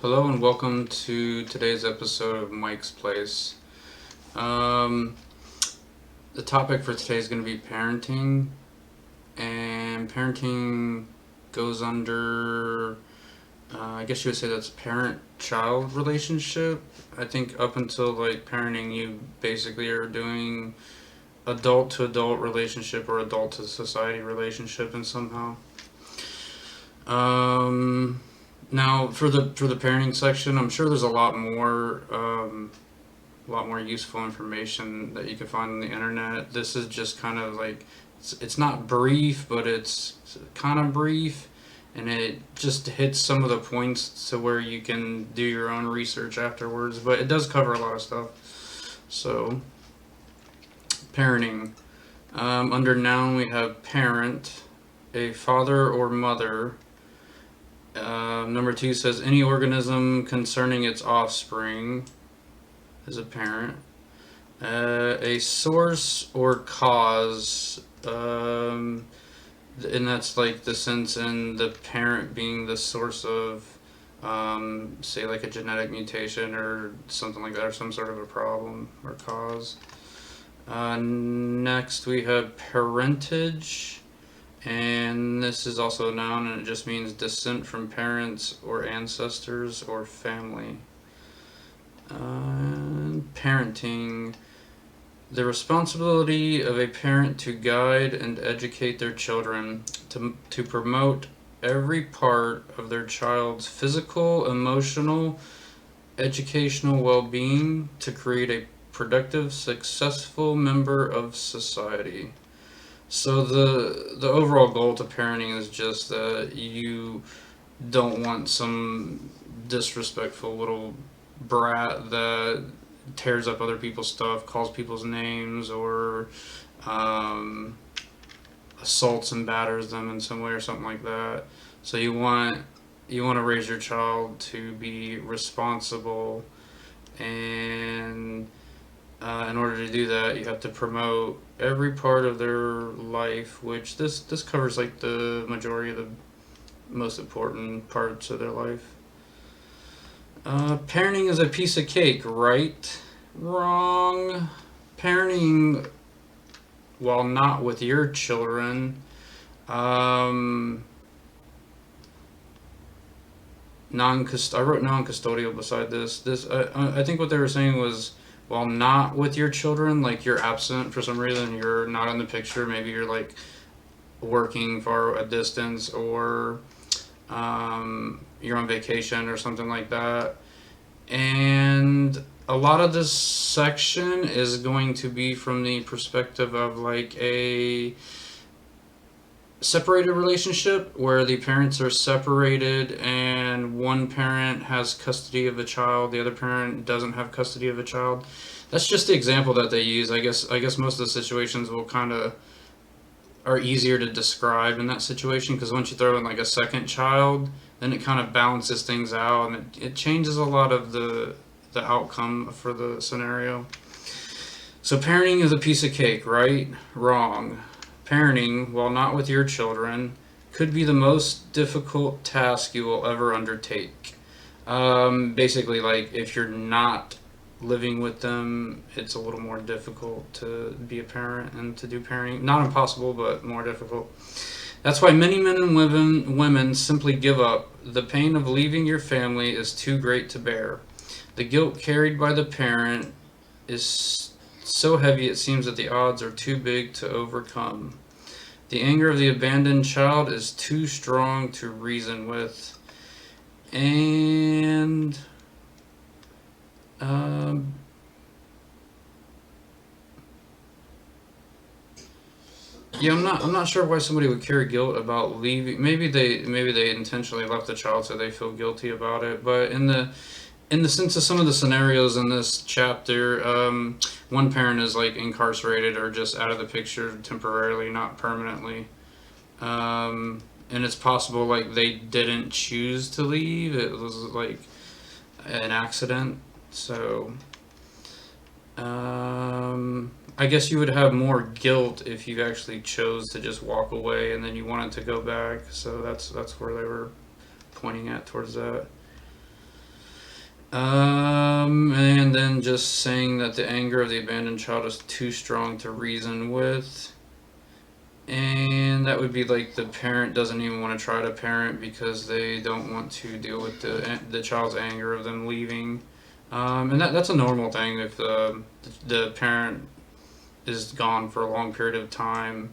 Hello and welcome to today's episode of Mike's Place. Um, the topic for today is going to be parenting, and parenting goes under, I guess you would say that's parent-child relationship. I think up until like parenting, you basically are doing adult to adult relationship or adult to society relationship, and somehow. Um, Now for the parenting section, I'm sure there's a lot more useful information that you can find on the internet. This is just kind of like it's not brief, but it's kind of brief, and it just hits some of the points to where you can do your own research afterwards. But it does cover a lot of stuff. So parenting. Under noun, we have parent, a father or mother. Number two says any organism concerning its offspring is a parent. A source or cause, and that's like the sense in the parent being the source of, say, like a genetic mutation or something like that, or some sort of a problem or cause. Next, we have parentage, and this is also a noun, and it just means descent from parents or ancestors or family. Parenting. The responsibility of a parent to guide and educate their children, to promote every part of their child's physical, emotional, educational well being, to create a productive, successful member of society. So the overall goal to parenting is just that you don't want some disrespectful little brat that tears up other people's stuff, calls people's names, or um, assaults and batters them in some way or something like that. So you want to raise your child to be responsible, and in order to do that, you have to promote every part of their life, which this covers like the majority of the most important parts of their life. Parenting is a piece of cake, right? Wrong. Parenting, while not with your children, um, I wrote non-custodial beside this. I think what they were saying was while not with your children, like you're absent for some reason, you're not in the picture. Maybe you're like working for a distance, or you're on vacation or something like that. And a lot of this section is going to be from the perspective of like a separated relationship where the parents are separated and one parent has custody of the child, the other parent doesn't have custody of the child. That's just the example that they use. I guess most of the situations will kind of are easier to describe in that situation, because once you throw in like a second child, then it kind of balances things out, and it changes a lot of the outcome for the scenario. So parenting is a piece of cake, right? Wrong. Parenting, while not with your children, could be the most difficult task you will ever undertake. Basically, like if you're not living with them, it's a little more difficult to be a parent and to do parenting. Not impossible, but more difficult. That's why many men and women simply give up. The pain of leaving your family is too great to bear. The guilt carried by the parent is so heavy it seems that the odds are too big to overcome. The anger of the abandoned child is too strong to reason with. And um, yeah, I'm not sure why somebody would carry guilt about leaving. Maybe they intentionally left the child so they feel guilty about it. But in the sense of some of the scenarios in this chapter, one parent is like incarcerated or just out of the picture temporarily, not permanently. And it's possible like they didn't choose to leave. It was like an accident. So I guess you would have more guilt if you actually chose to just walk away and then you wanted to go back. So that's where they were pointing at towards that. And then just saying that the anger of the abandoned child is too strong to reason with. And that would be like the parent doesn't even want to try to parent because they don't want to deal with the child's anger of them leaving. And that's a normal thing if the parent is gone for a long period of time.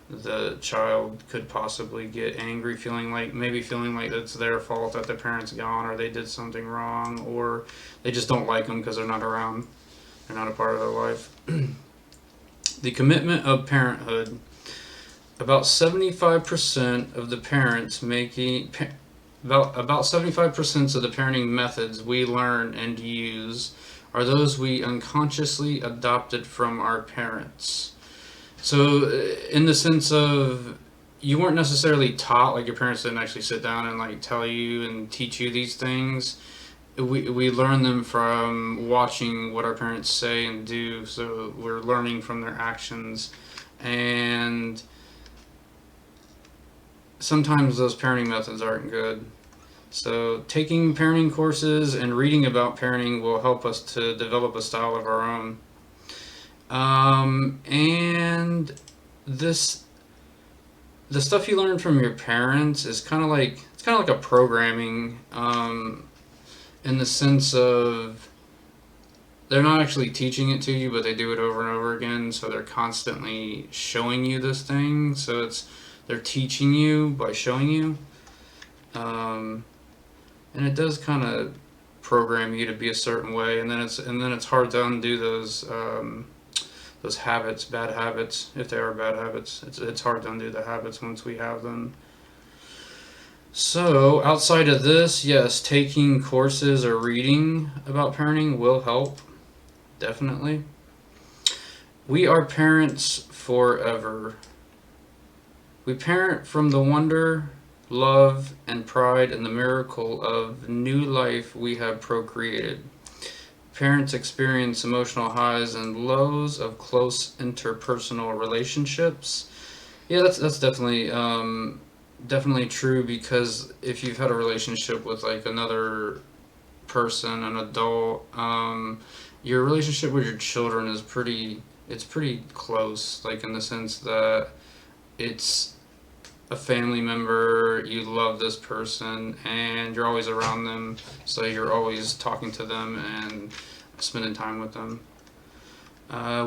The child could possibly get angry, feeling like it's their fault that the parent's gone, or they did something wrong, or they just don't like them because they're not around. They're not a part of their life. The commitment of parenthood. About 75% of the parents making about 75% of the parenting methods we learn and use are those we unconsciously adopted from our parents. So, in the sense of you weren't necessarily taught, like your parents didn't actually sit down and like tell you and teach you these things. We learn them from watching what our parents say and do. So we're learning from their actions, and sometimes those parenting methods aren't good. So taking parenting courses and reading about parenting will help us to develop a style of our own. And this the stuff you learn from your parents is kind of like a programming, in the sense of they're not actually teaching it to you, but they do it over and over again. So they're constantly showing you this thing. So they're teaching you by showing you, um, and it does kind of program you to be a certain way, and then it's hard to undo those habits, bad habits, if they are bad habits. It's hard to undo the habits once we have them. So, outside of this, yes, taking courses or reading about parenting will help, definitely. We are parents forever. We parent from the wonder, love, and pride in the miracle of new life we have procreated. Parents experience emotional highs and lows of close interpersonal relationships. Yeah, that's definitely true, because if you've had a relationship with like another person, an adult, your relationship with your children is pretty close, like in the sense that it's a family member, you love this person, and you're always around them, so you're always talking to them and spending time with them.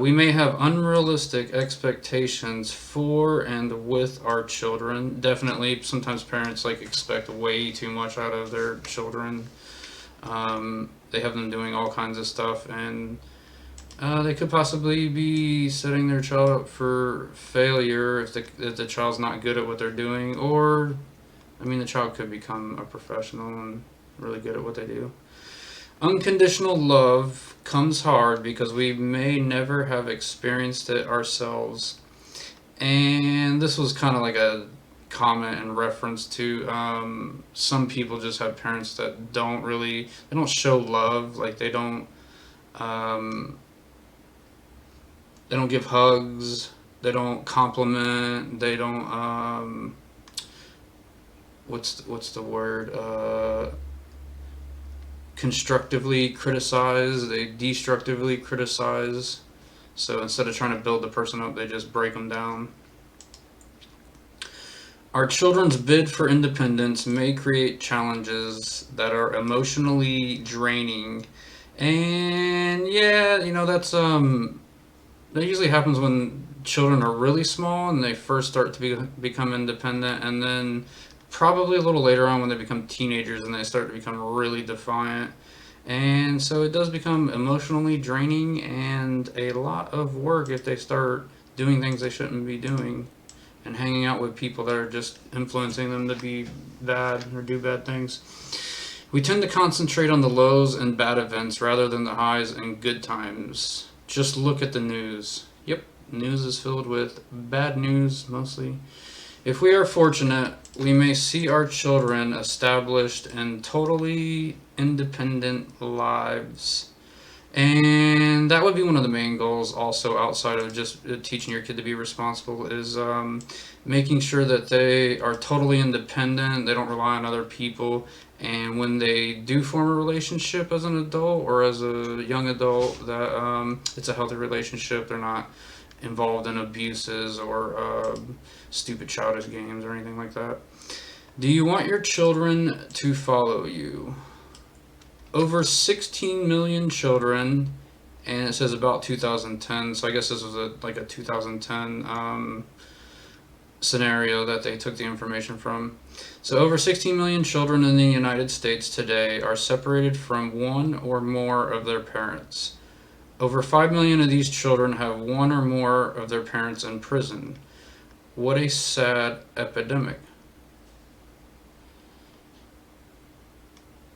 We may have unrealistic expectations for and with our children. Definitely, sometimes parents like expect way too much out of their children. They have them doing all kinds of stuff, and they could possibly be setting their child up for failure if the child's not good at what they're doing, or, I mean, the child could become a professional and really good at what they do. Unconditional love comes hard because we may never have experienced it ourselves. And this was kind of like a comment in reference to, some people just have parents that they don't show love, like um, they don't give hugs, they don't compliment, they don't, what's the word, constructively criticize, they destructively criticize. So instead of trying to build the person up, they just break them down. Our children's bid for independence may create challenges that are emotionally draining. And yeah, that usually happens when children are really small and they first start to become independent, and then probably a little later on when they become teenagers and they start to become really defiant. And so it does become emotionally draining and a lot of work if they start doing things they shouldn't be doing and hanging out with people that are just influencing them to be bad or do bad things. We tend to concentrate on the lows and bad events rather than the highs and good times. Just look at the news. Yep, news is filled with bad news mostly. If we are fortunate, we may see our children established in totally independent lives. And that would be one of the main goals, also outside of just teaching your kid to be responsible, is making sure that they are totally independent, they don't rely on other people, and when they do form a relationship as an adult or as a young adult, that it's a healthy relationship. They're not involved in abuses or stupid childish games or anything like that. Do you want your children to follow you? Over 16 million children, and it says about 2010, so I guess this was like a 2010 scenario that they took the information from. So over 16 million children in the United States today are separated from one or more of their parents. Over 5 million of these children have one or more of their parents in prison. What a sad epidemic.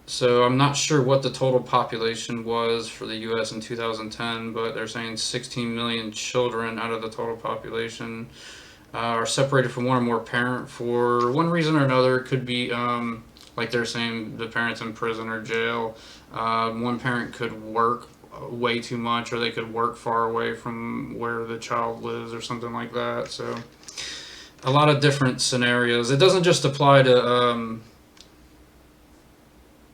So I'm not sure what the total population was for the U.S. in 2010, but they're saying 16 million children out of the total population are separated from one or more parent for one reason or another. It could be, like they're saying, the parents in prison or jail. One parent could work way too much, or they could work far away from where the child lives or something like that. So a lot of different scenarios. It doesn't just apply to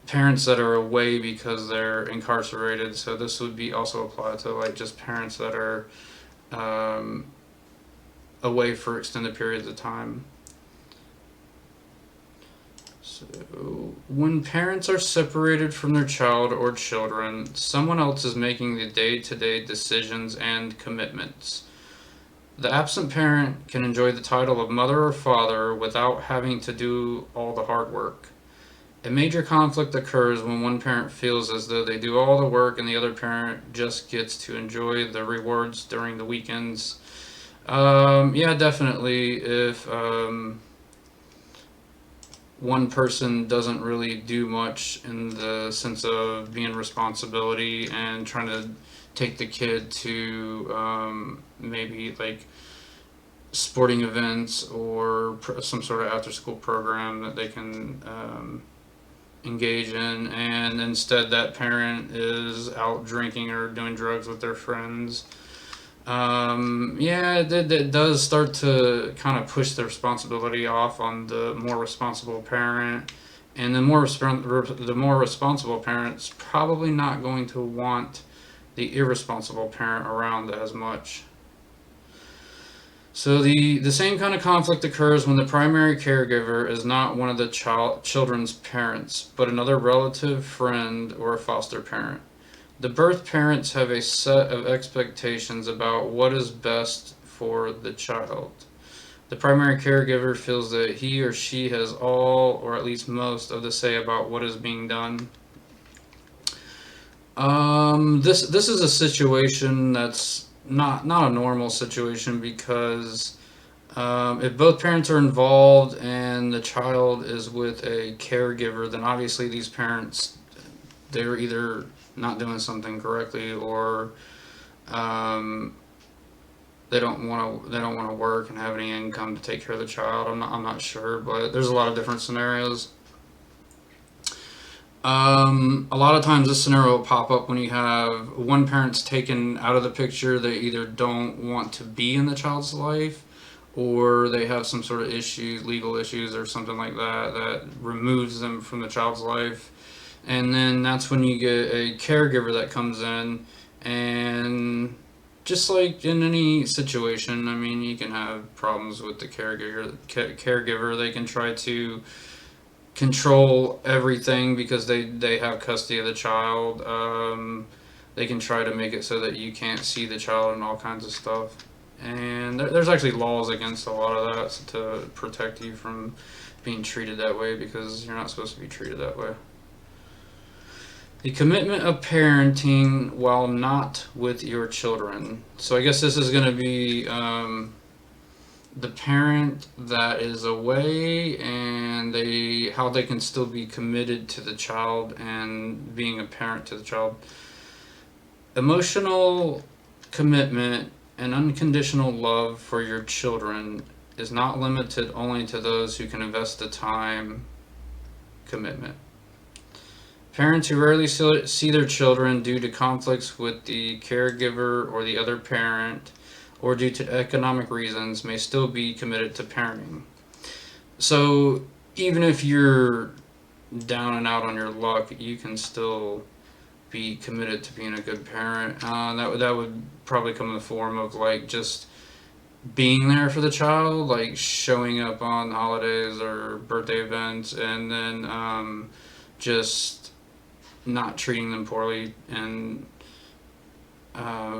parents that are away because they're incarcerated, so this would be also applied to like just parents that are away for extended periods of time. So when parents are separated from their child or children, someone else is making the day-to-day decisions and commitments. The absent parent can enjoy the title of mother or father without having to do all the hard work. A major conflict occurs when one parent feels as though they do all the work and the other parent just gets to enjoy the rewards during the weekends. Yeah, definitely. If one person doesn't really do much in the sense of being responsibility and trying to take the kid to maybe like sporting events or some sort of after school program that they can engage in, and instead that parent is out drinking or doing drugs with their friends. Yeah, it does start to kind of push the responsibility off on the more responsible parent, and the more responsible parent's probably not going to want the irresponsible parent around as much. So the same kind of conflict occurs when the primary caregiver is not one of the children's parents, but another relative, friend, or a foster parent. The birth parents have a set of expectations about what is best for the child. The primary caregiver feels that he or she has all, or at least most, of the say about what is being done. This is a situation that's not a normal situation, because if both parents are involved and the child is with a caregiver, then obviously these parents, they're either not doing something correctly, or they don't want to work and have any income to take care of the child. I'm not sure, but there's a lot of different scenarios. A lot of times this scenario will pop up when you have one parent's taken out of the picture. They either don't want to be in the child's life, or they have some sort of issues, legal issues or something like that, that removes them from the child's life. And then that's when you get a caregiver that comes in, and just like in any situation, I mean, you can have problems with the caregiver. They can try to control everything because they have custody of the child. They can try to make it so that you can't see the child and all kinds of stuff. And there's actually laws against a lot of that to protect you from being treated that way, because you're not supposed to be treated that way. The commitment of parenting while not with your children. So I guess this is going to be the parent that is away, and how they can still be committed to the child and being a parent to the child. Emotional commitment and unconditional love for your children is not limited only to those who can invest the time commitment. Parents who rarely see their children due to conflicts with the caregiver or the other parent, or due to economic reasons, may still be committed to parenting. So even if you're down and out on your luck, you can still be committed to being a good parent. That would probably come in the form of like just being there for the child, like showing up on holidays or birthday events, and then just not treating them poorly, and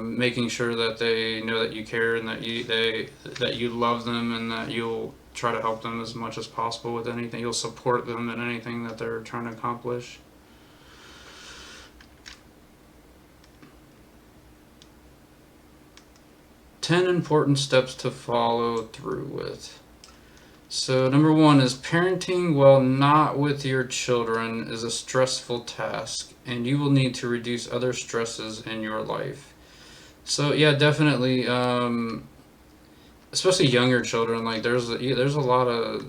making sure that they know that you care and that you love them, and that you'll try to help them as much as possible with anything. You'll support them in anything that they're trying to accomplish. Ten important steps to follow through with. So number one is parenting while not with your children is a stressful task, and you will need to reduce other stresses in your life. So yeah, definitely, especially younger children. Like there's a lot of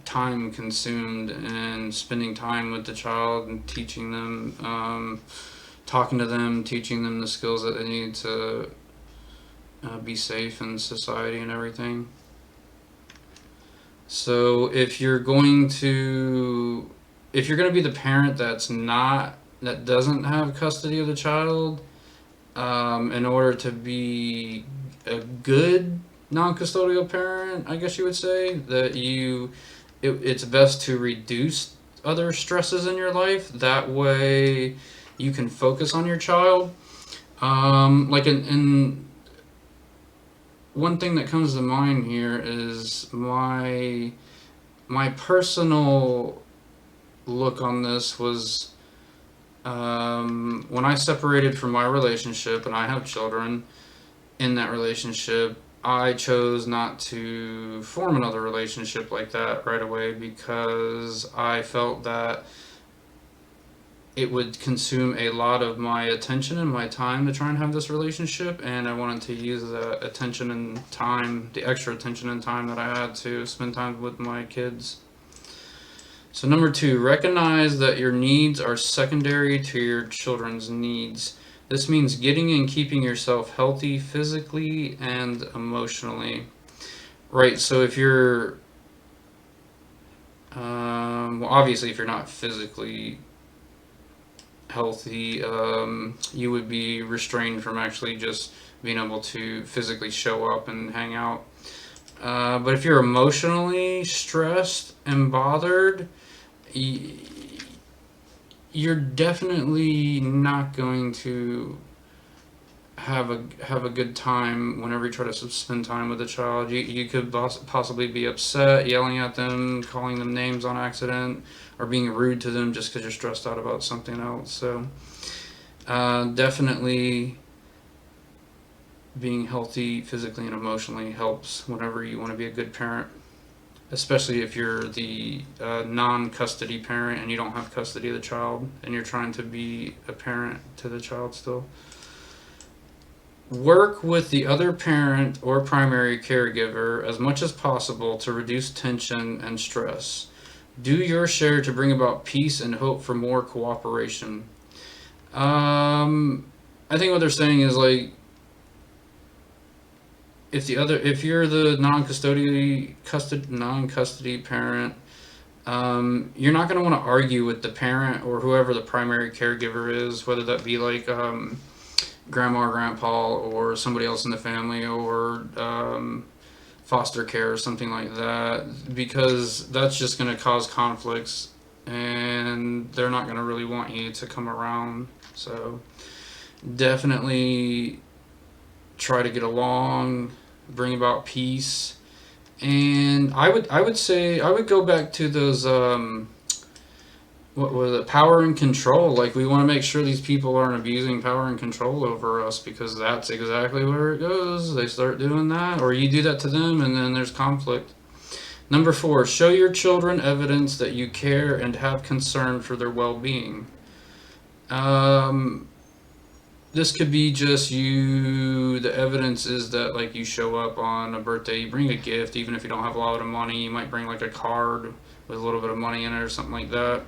time consumed in spending time with the child and teaching them, talking to them, teaching them the skills that they need to be safe in society and everything. So if you're going to be the parent that doesn't have custody of the child, in order to be a good non-custodial parent, I guess you would say that it's best to reduce other stresses in your life. That way, you can focus on your child. Like in one thing that comes to mind here is my personal look on this was, when I separated from my relationship and I have children in that relationship, I chose not to form another relationship like that right away, because I felt that it would consume a lot of my attention and my time to try and have this relationship, and I wanted to use the attention and time, the extra attention and time that I had, to spend time with my kids. So number two, recognize that your needs are secondary to your children's needs. This means getting and keeping yourself healthy physically and emotionally. Right, so if you're, well, obviously if you're not physically healthy, you would be restrained from actually just being able to physically show up and hang out. But if you're emotionally stressed and bothered, you're definitely not going to have a good time whenever you try to spend time with a child. You could possibly be upset, yelling at them, calling them names on accident, or being rude to them just because you're stressed out about something else. So definitely being healthy physically and emotionally helps whenever you want to be a good parent, especially if you're the non-custody parent and you don't have custody of the child and you're trying to be a parent to the child still. Work with the other parent or primary caregiver as much as possible to reduce tension and stress. Do your share to bring about peace and hope for more cooperation. I think what they're saying is, like, if you're the non-custody parent, you're not going to want to argue with the parent or whoever the primary caregiver is, whether that be like grandma or grandpa or somebody else in the family, or foster care or something like that, because that's just going to cause conflicts and they're not going to really want you to come around. So definitely try to get along, bring about peace. And I would say I would go back to those what was it, power and control. Like, we want to make sure these people aren't abusing power and control over us, because that's exactly where it goes. They start doing that, or you do that to them, and then there's conflict. Number four, show your children evidence that you care and have concern for their well-being. This could be just the evidence is that, like, you show up on a birthday, you bring a gift, even if you don't have a lot of money. You might bring like a card with a little bit of money in it or something like that.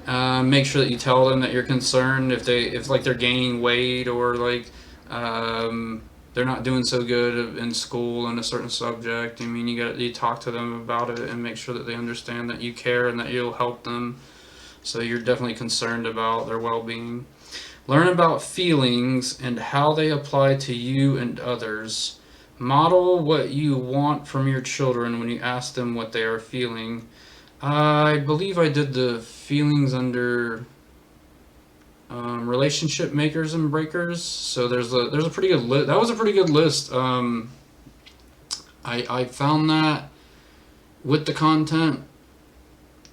Make sure that you tell them that you're concerned if like they're gaining weight, or like they're not doing so good in school in a certain subject. I mean, you talk to them about it and make sure that they understand that you care and that you'll help them. So you're definitely concerned about their well-being. Learn about feelings and how they apply to you and others. Model what you want from your children when you ask them what they are feeling. I believe I did the feelings under relationship makers and breakers. So there's a pretty good list. That was a pretty good list. I found that with the content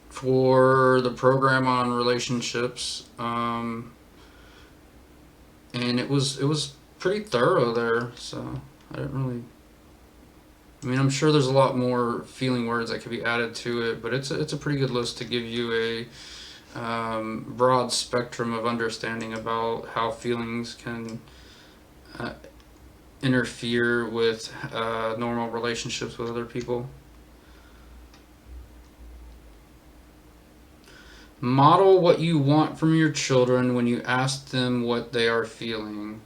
for the program on relationships, and it was pretty thorough there. So I didn't really. I mean, I'm sure there's a lot more feeling words that could be added to it, but it's a pretty good list to give you a broad spectrum of understanding about how feelings can uh, interfere with normal relationships with other people. Model what you want from your children when you ask them what they are feeling.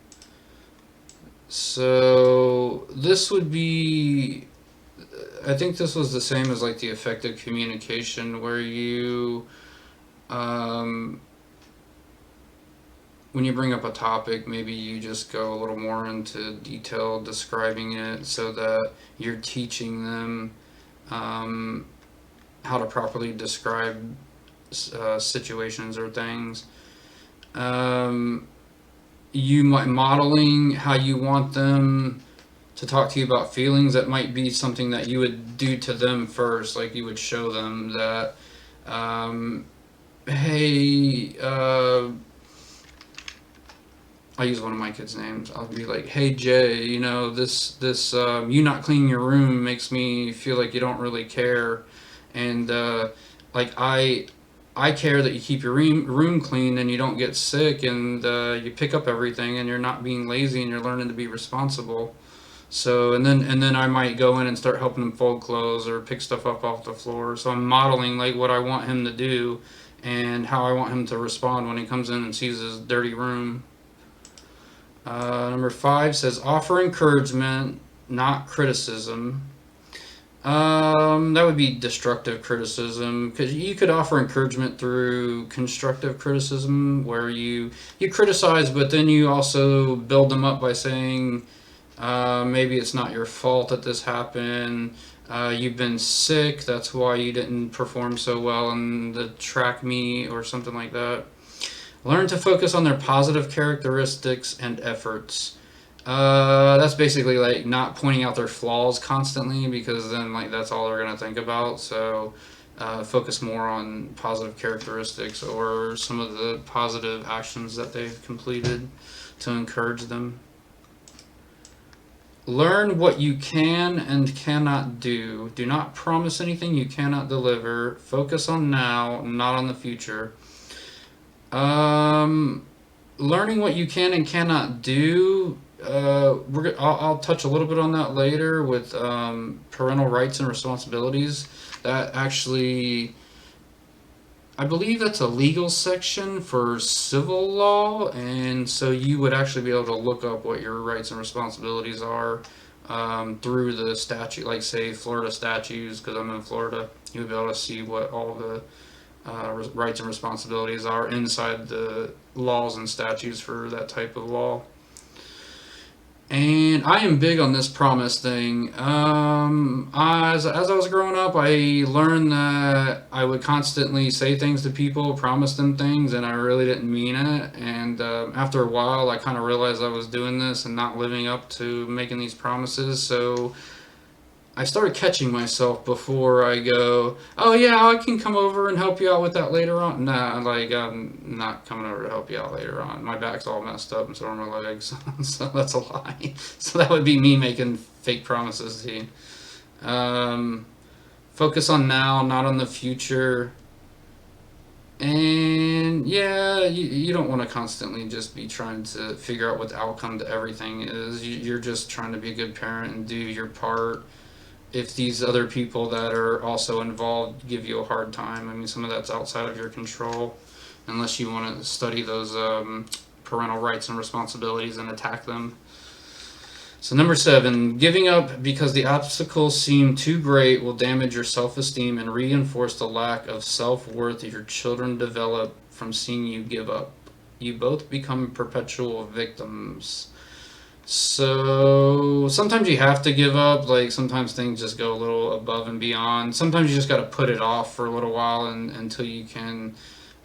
So this would be, I think this was the same as like the effective communication, where you, um, when you bring up a topic, maybe you just go a little more into detail describing it so that you're teaching them um, how to properly describe situations or things. Um, you might modeling how you want them to talk to you about feelings. That might be something that you would do to them first. Like you would show them that, um, hey, I use one of my kids' names. I'll be like, "Hey Jay, this you not cleaning your room makes me feel like you don't really care, and like I care that you keep your room clean and you don't get sick, and you pick up everything and you're not being lazy and you're learning to be responsible." So and then I might go in and start helping him fold clothes or pick stuff up off the floor. So I'm modeling like what I want him to do and how I want him to respond when he comes in and sees his dirty room. Number 5 says offer encouragement, not criticism. That would be destructive criticism, because you could offer encouragement through constructive criticism, where you criticize, but then you also build them up by saying, maybe it's not your fault that this happened. You've been sick, that's why you didn't perform so well in the track meet or something like that. Learn to focus on their positive characteristics and efforts. That's basically like not pointing out their flaws constantly, because then like that's all they're gonna think about. So focus more on positive characteristics or some of the positive actions that they've completed to encourage them. Learn what you can and cannot do. Do not promise anything you cannot deliver. Focus on now, not on the future. Um, Learning what you can and cannot do. I'll touch a little bit on that later with parental rights and responsibilities. That actually, I believe that's a legal section for civil law, and so you would actually be able to look up what your rights and responsibilities are through the statute, like say Florida statutes, because I'm in Florida. You would be able to see what all the rights and responsibilities are inside the laws and statutes for that type of law. And I am big on this promise thing. As I was growing up, I learned that I would constantly say things to people, promise them things, and I really didn't mean it. And after a while, I kind of realized I was doing this and not living up to making these promises. So I started catching myself before I go, "Oh yeah, I can come over and help you out with that later on." Nah, like I'm not coming over to help you out later on. My back's all messed up and so are my legs, so that's a lie. So that would be me making fake promises to you. Focus on now, not on the future. And yeah, you don't want to constantly just be trying to figure out what the outcome to everything is. You're just trying to be a good parent and do your part. If these other people that are also involved give you a hard time, I mean, some of that's outside of your control. unless you want to study those parental rights and responsibilities and attack them. So number 7, giving up because the obstacles seem too great will damage your self-esteem and reinforce the lack of self-worth your children develop from seeing you give up. You both become perpetual victims. So sometimes you have to give up. Like sometimes things just go a little above and beyond. Sometimes you just got to put it off for a little while until you can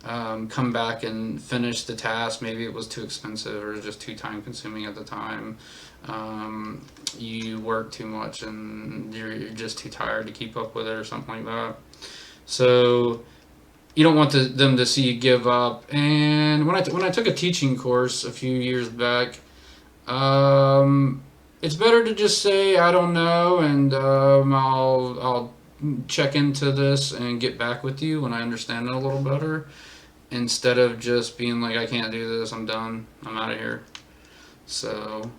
come back and finish the task. Maybe it was too expensive or just too time consuming at the time. You work too much and you're just too tired to keep up with it or something like that. So you don't want them to see you give up. And when I took a teaching course a few years back, it's better to just say I don't know, and I'll check into this and get back with you when I understand it a little better, instead of just being like, I can't do this, I'm done, I'm out of here. So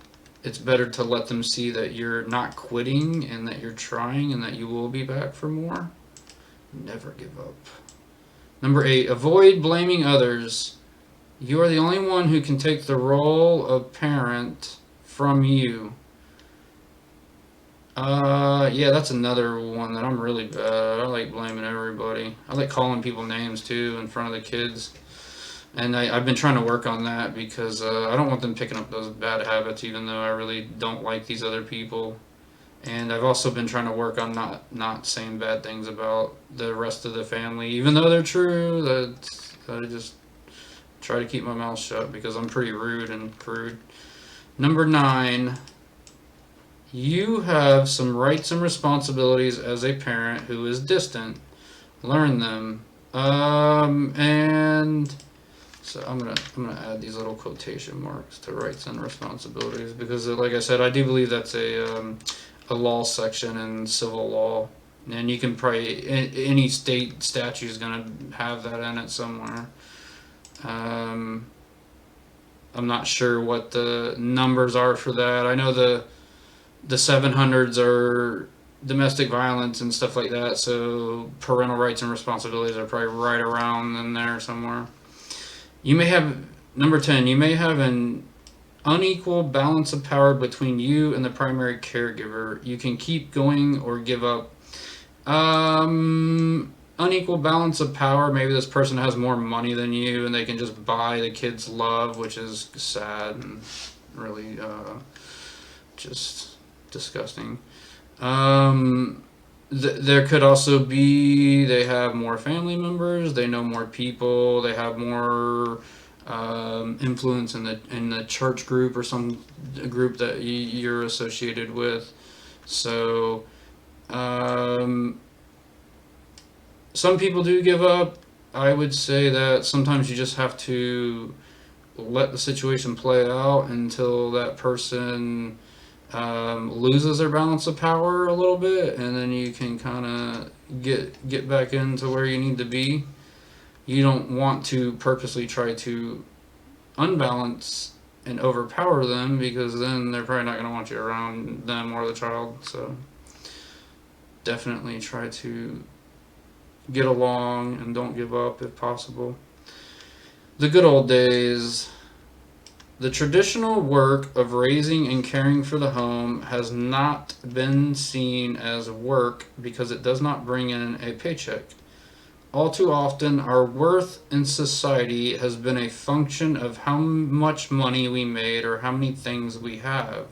it's better to let them see that you're not quitting and that you're trying and that you will be back for more. Never give up. Number 8, avoid blaming others. You are the only one who can take the role of parent from you. Yeah, that's another one that I'm really bad. I like blaming everybody. I like calling people names too in front of the kids. And I've been trying to work on that because I don't want them picking up those bad habits, even though I really don't like these other people. And I've also been trying to work on not saying bad things about the rest of the family, even though they're true. That I just try to keep my mouth shut because I'm pretty rude and crude. Number 9, you have some rights and responsibilities as a parent who is distant. Learn them. And so I'm gonna add these little quotation marks to rights and responsibilities because, like I said, I do believe that's a law section in civil law, and you can probably any state statute is gonna have that in it somewhere. I'm not sure what the numbers are for that. I know the 700s are domestic violence and stuff like that, so parental rights and responsibilities are probably right around in there somewhere. You may have, number 10, you may have an unequal balance of power between you and the primary caregiver. You can keep going or give up. Unequal balance of power, maybe this person has more money than you and they can just buy the kid's love, which is sad and really just disgusting. There could also be they have more family members, they know more people, they have more influence in the church group or some group that you're associated with. So some people do give up. I would say that sometimes you just have to let the situation play out until that person loses their balance of power a little bit, and then you can kind of get back into where you need to be. You don't want to purposely try to unbalance and overpower them, because then they're probably not going to want you around them or the child. So definitely try to get along and don't give up if possible. The good old days. The traditional work of raising and caring for the home has not been seen as work because it does not bring in a paycheck. All too often, our worth in society has been a function of how much money we made or how many things we have.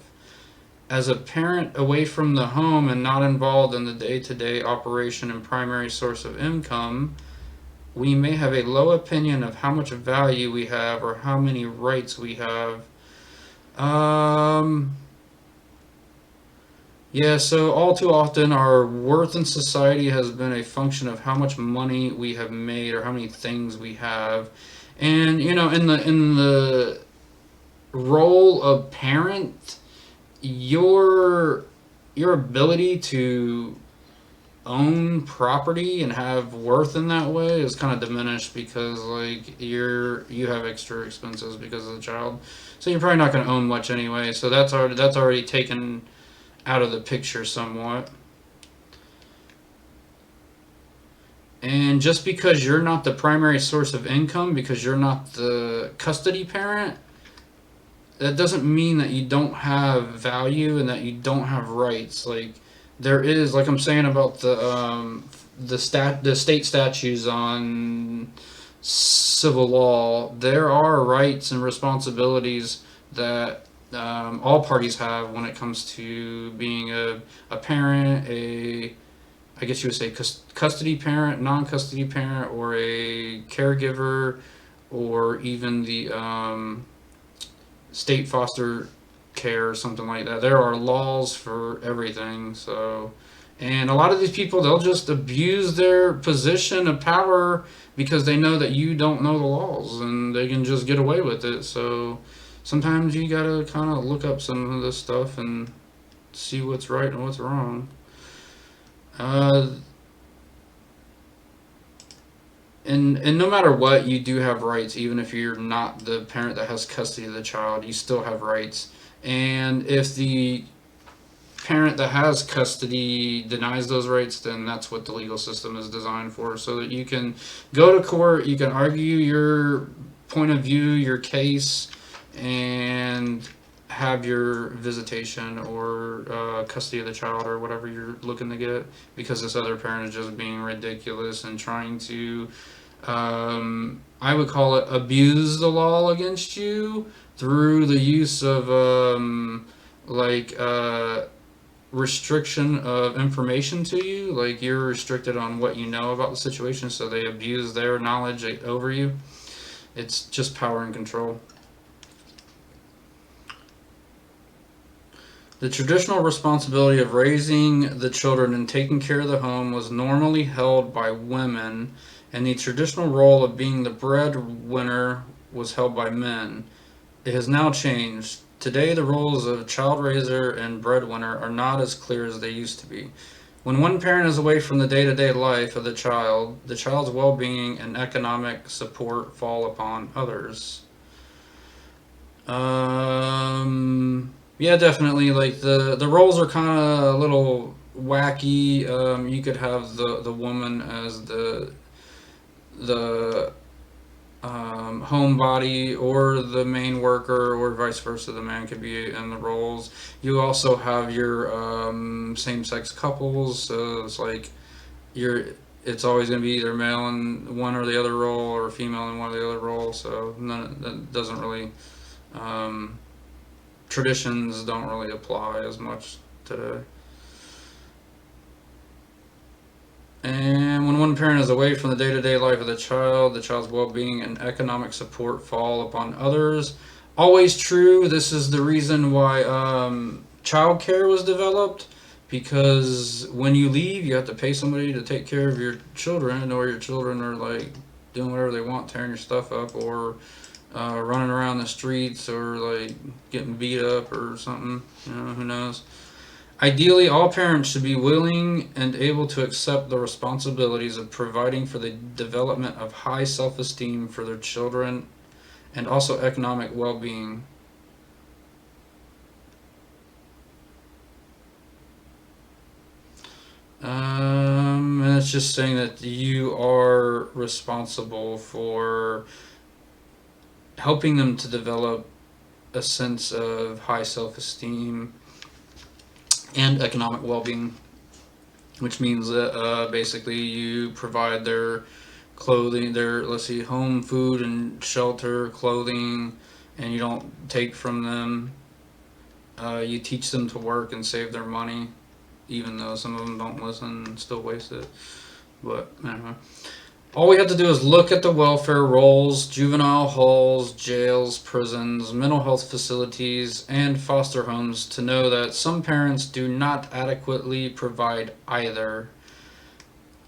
As a parent away from the home and not involved in the day-to-day operation and primary source of income, we may have a low opinion of how much value we have or how many rights we have. Yeah, so all too often our worth in society has been a function of how much money we have made or how many things we have. And in the role of parent, your ability to own property and have worth in that way is kind of diminished because like you have extra expenses because of the child, so you're probably not going to own much anyway, so that's already taken out of the picture somewhat. And just because you're not the primary source of income, because you're not the custody parent, that doesn't mean that you don't have value and that you don't have rights. Like there is, like I'm saying about the state statutes on civil law, there are rights and responsibilities that all parties have when it comes to being a parent, I guess you would say custody parent, non-custody parent, or a caregiver, or even the state foster care or something like that. There are laws for everything. So, and a lot of these people, they'll just abuse their position of power because they know that you don't know the laws and they can just get away with it. So sometimes you gotta kind of look up some of this stuff and see what's right and what's wrong. Uh, and no matter what, you do have rights, even if you're not the parent that has custody of the child, you still have rights. And if the parent that has custody denies those rights, then that's what the legal system is designed for, so that you can go to court, you can argue your point of view, your case, and have your visitation or custody of the child or whatever you're looking to get, because this other parent is just being ridiculous and trying to, I would call it, abuse the law against you through the use of like restriction of information to you. Like you're restricted on what you know about the situation, so they abuse their knowledge over you. It's just power and control. The traditional responsibility of raising the children and taking care of the home was normally held by women, and the traditional role of being the breadwinner was held by men. It has now changed. Today, the roles of child raiser and breadwinner are not as clear as they used to be. When one parent is away from the day-to-day life of the child's well-being and economic support fall upon others. Yeah, definitely. Like the roles are kind of a little wacky. You could have the woman as the homebody or the main worker, or vice versa. The man could be in the roles. You also have your same-sex couples. So it's like it's always going to be either male in one or the other role, or female in one or the other role. So that doesn't really. Traditions don't really apply as much today. And when one parent is away from the day-to-day life of the child's well-being and economic support fall upon others. Always true. This is the reason why child care was developed, because when you leave, you have to pay somebody to take care of your children, or your children are like doing whatever they want, tearing your stuff up, or running around the streets, or like getting beat up or something. Who knows? Ideally, all parents should be willing and able to accept the responsibilities of providing for the development of high self-esteem for their children and also economic well-being. And it's just saying that you are responsible for helping them to develop a sense of high self-esteem and economic well-being, which means that basically you provide their clothing, their, let's see, home, food, and shelter, clothing, and you don't take from them. You teach them to work and save their money, even though some of them don't listen and still waste it. But anyway. All we have to do is look at the welfare rolls, juvenile halls, jails, prisons, mental health facilities, and foster homes to know that some parents do not adequately provide either.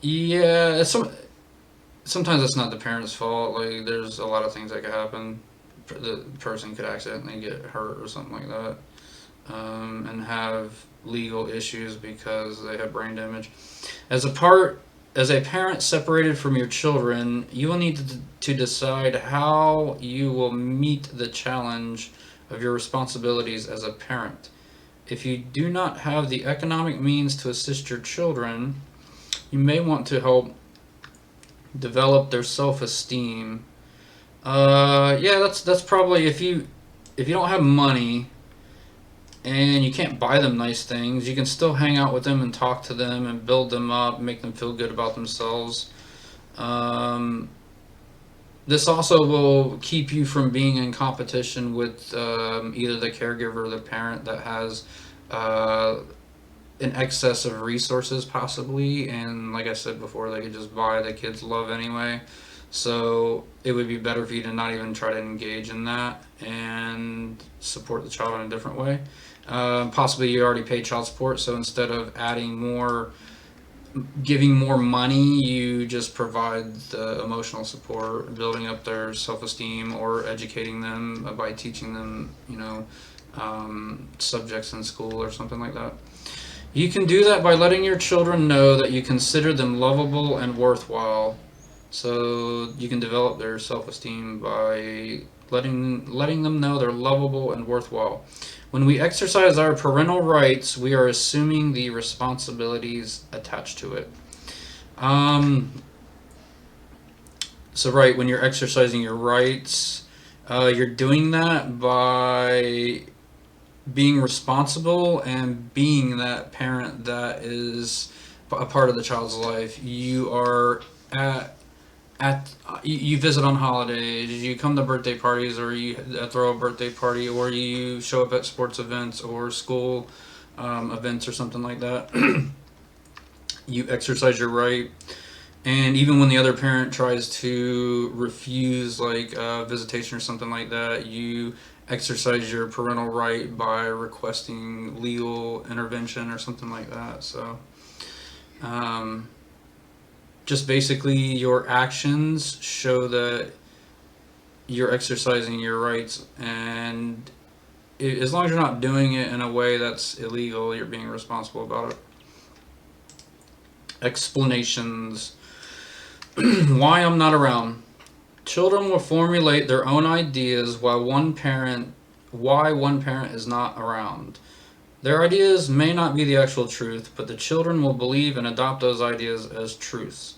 Yeah, sometimes it's not the parent's fault. Like, there's a lot of things that could happen. The person could accidentally get hurt or something like that, and have legal issues because they have brain damage. As a parent separated from your children, you will need to decide how you will meet the challenge of your responsibilities as a parent. If you do not have the economic means to assist your children, you may want to help Develop their self-esteem. Yeah, that's probably if you don't have money and you can't buy them nice things, you can still hang out with them and talk to them and build them up, make them feel good about themselves. Um, this also will keep you from being in competition with either the caregiver or the parent that has uh, an excess of resources, possibly. And like I said before, they could just buy the kids love anyway. So it would be better for you to not even try to engage in that and support the child in a different way. Possibly you already pay child support, so instead of adding more, giving more money, you just provide the emotional support, building up their self-esteem, or educating them by teaching them, subjects in school or something like that. You can do that by letting your children know that you consider them lovable and worthwhile. So you can develop their self-esteem by letting them know they're lovable and worthwhile. When we exercise our parental rights, we are assuming the responsibilities attached to it. Um, so right, when you're exercising your rights, you're doing that by being responsible and being that parent that is a part of the child's life. You are at you visit on holidays, you come to birthday parties, or you throw a birthday party, or you show up at sports events or school events or something like that. You exercise your right, and even when the other parent tries to refuse, like visitation or something like that, you exercise your parental right by requesting legal intervention or something like that. So um, just basically your actions show that you're exercising your rights, and as long as you're not doing it in a way that's illegal, you're being responsible about it. Explanations. Why I'm not around. Children will formulate their own ideas why one parent is not around. Their ideas may not be the actual truth, but the children will believe and adopt those ideas as truths.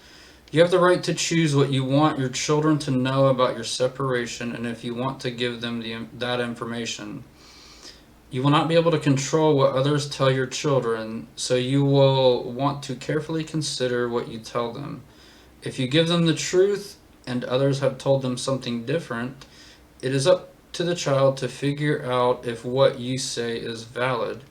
You have the right to choose what you want your children to know about your separation, and if you want to give them that information. You will not be able to control what others tell your children, so you will want to carefully consider what you tell them. If you give them the truth and others have told them something different, it is up to the child to figure out if what you say is valid.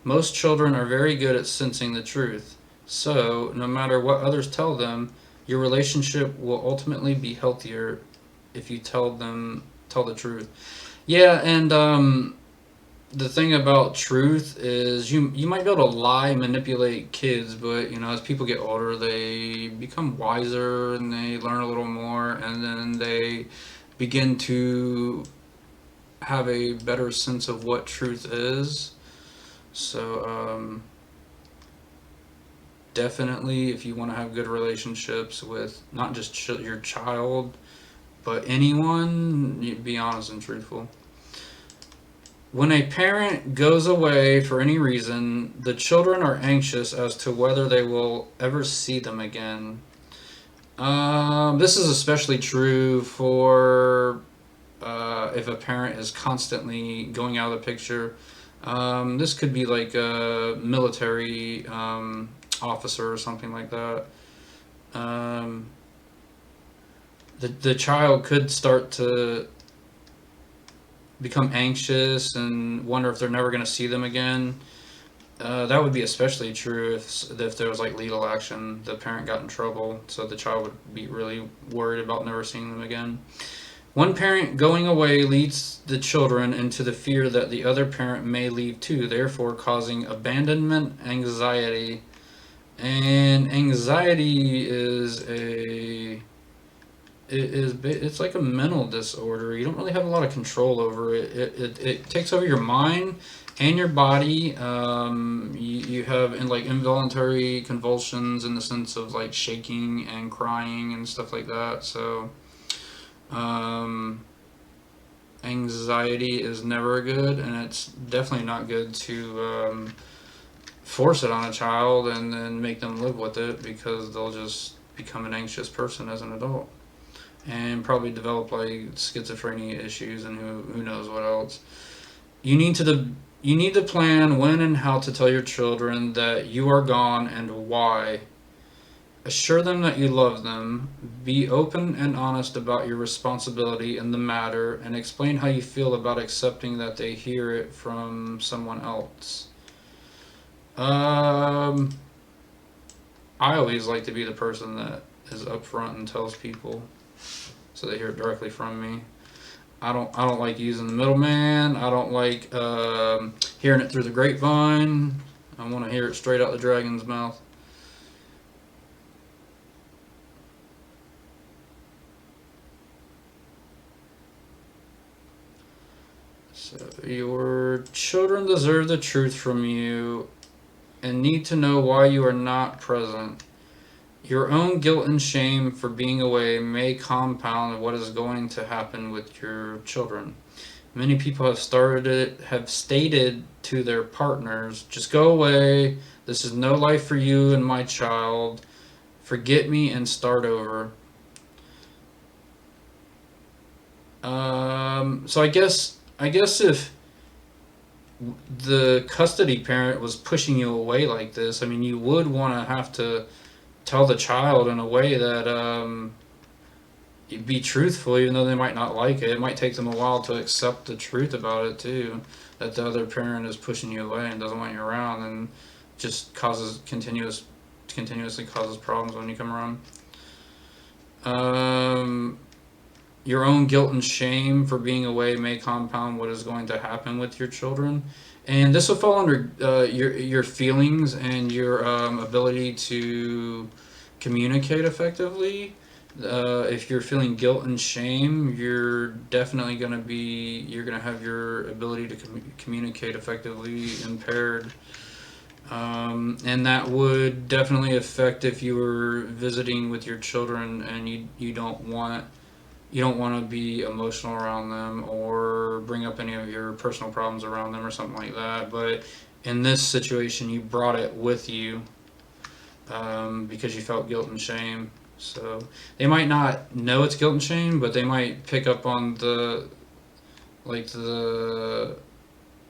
Most children are very good at sensing the truth, so no matter what others tell them, your relationship will ultimately be healthier if you tell the truth. Yeah, and the thing about truth is you might be able to lie, manipulate kids, but as people get older, they become wiser and they learn a little more, and then they begin to have a better sense of what truth is. So definitely, if you want to have good relationships with not just your child, but anyone, you be honest and truthful. When a parent goes away for any reason, the children are anxious as to whether they will ever see them again. This is especially true for if a parent is constantly going out of the picture. This could be like a military officer or something like that. Um, the child could start to become anxious and wonder if they're never going to see them again. That would be especially true if there was like legal action, the parent got in trouble, so the child would be really worried about never seeing them again. One parent going away leads the children into the fear that the other parent may leave too, therefore causing abandonment anxiety. And anxiety it's like a mental disorder. You don't really have a lot of control over it. It takes over your mind and your body. You have like involuntary convulsions in the sense of like shaking and crying and stuff like that. So anxiety is never good, and it's definitely not good to force it on a child and then make them live with it, because they'll just become an anxious person as an adult, and probably develop like schizophrenia issues and who knows what else. You need to you need to plan when and how to tell your children that you are gone and why. Assure them that you love them. Be open and honest about your responsibility in the matter, and explain how you feel about accepting that they hear it from someone else. I always like to be the person that is upfront and tells people, so they hear it directly from me. I don't like using the middleman. I don't like hearing it through the grapevine. I want to hear it straight out the dragon's mouth. So your children deserve the truth from you and need to know why you are not present. Your own guilt and shame for being away may compound what is going to happen with your children. Many people have stated to their partners, just go away. This is no life for you and my child. Forget me and start over. So I guess if the custody parent was pushing you away like this, I mean, you would want to have to tell the child in a way that you'd be truthful, even though they might not like it. It might take them a while to accept the truth about it too, that the other parent is pushing you away and doesn't want you around, and just continuously causes problems when you come around. Your own guilt and shame for being away may compound what is going to happen with your children, and this will fall under your feelings and your ability to communicate effectively. If you're feeling guilt and shame, you're definitely you're gonna have your ability to communicate effectively impaired, and that would definitely affect if you were visiting with your children and you don't want to be emotional around them or bring up any of your personal problems around them or something like that. But in this situation, you brought it with you because you felt guilt and shame. So they might not know it's guilt and shame, but they might pick up on the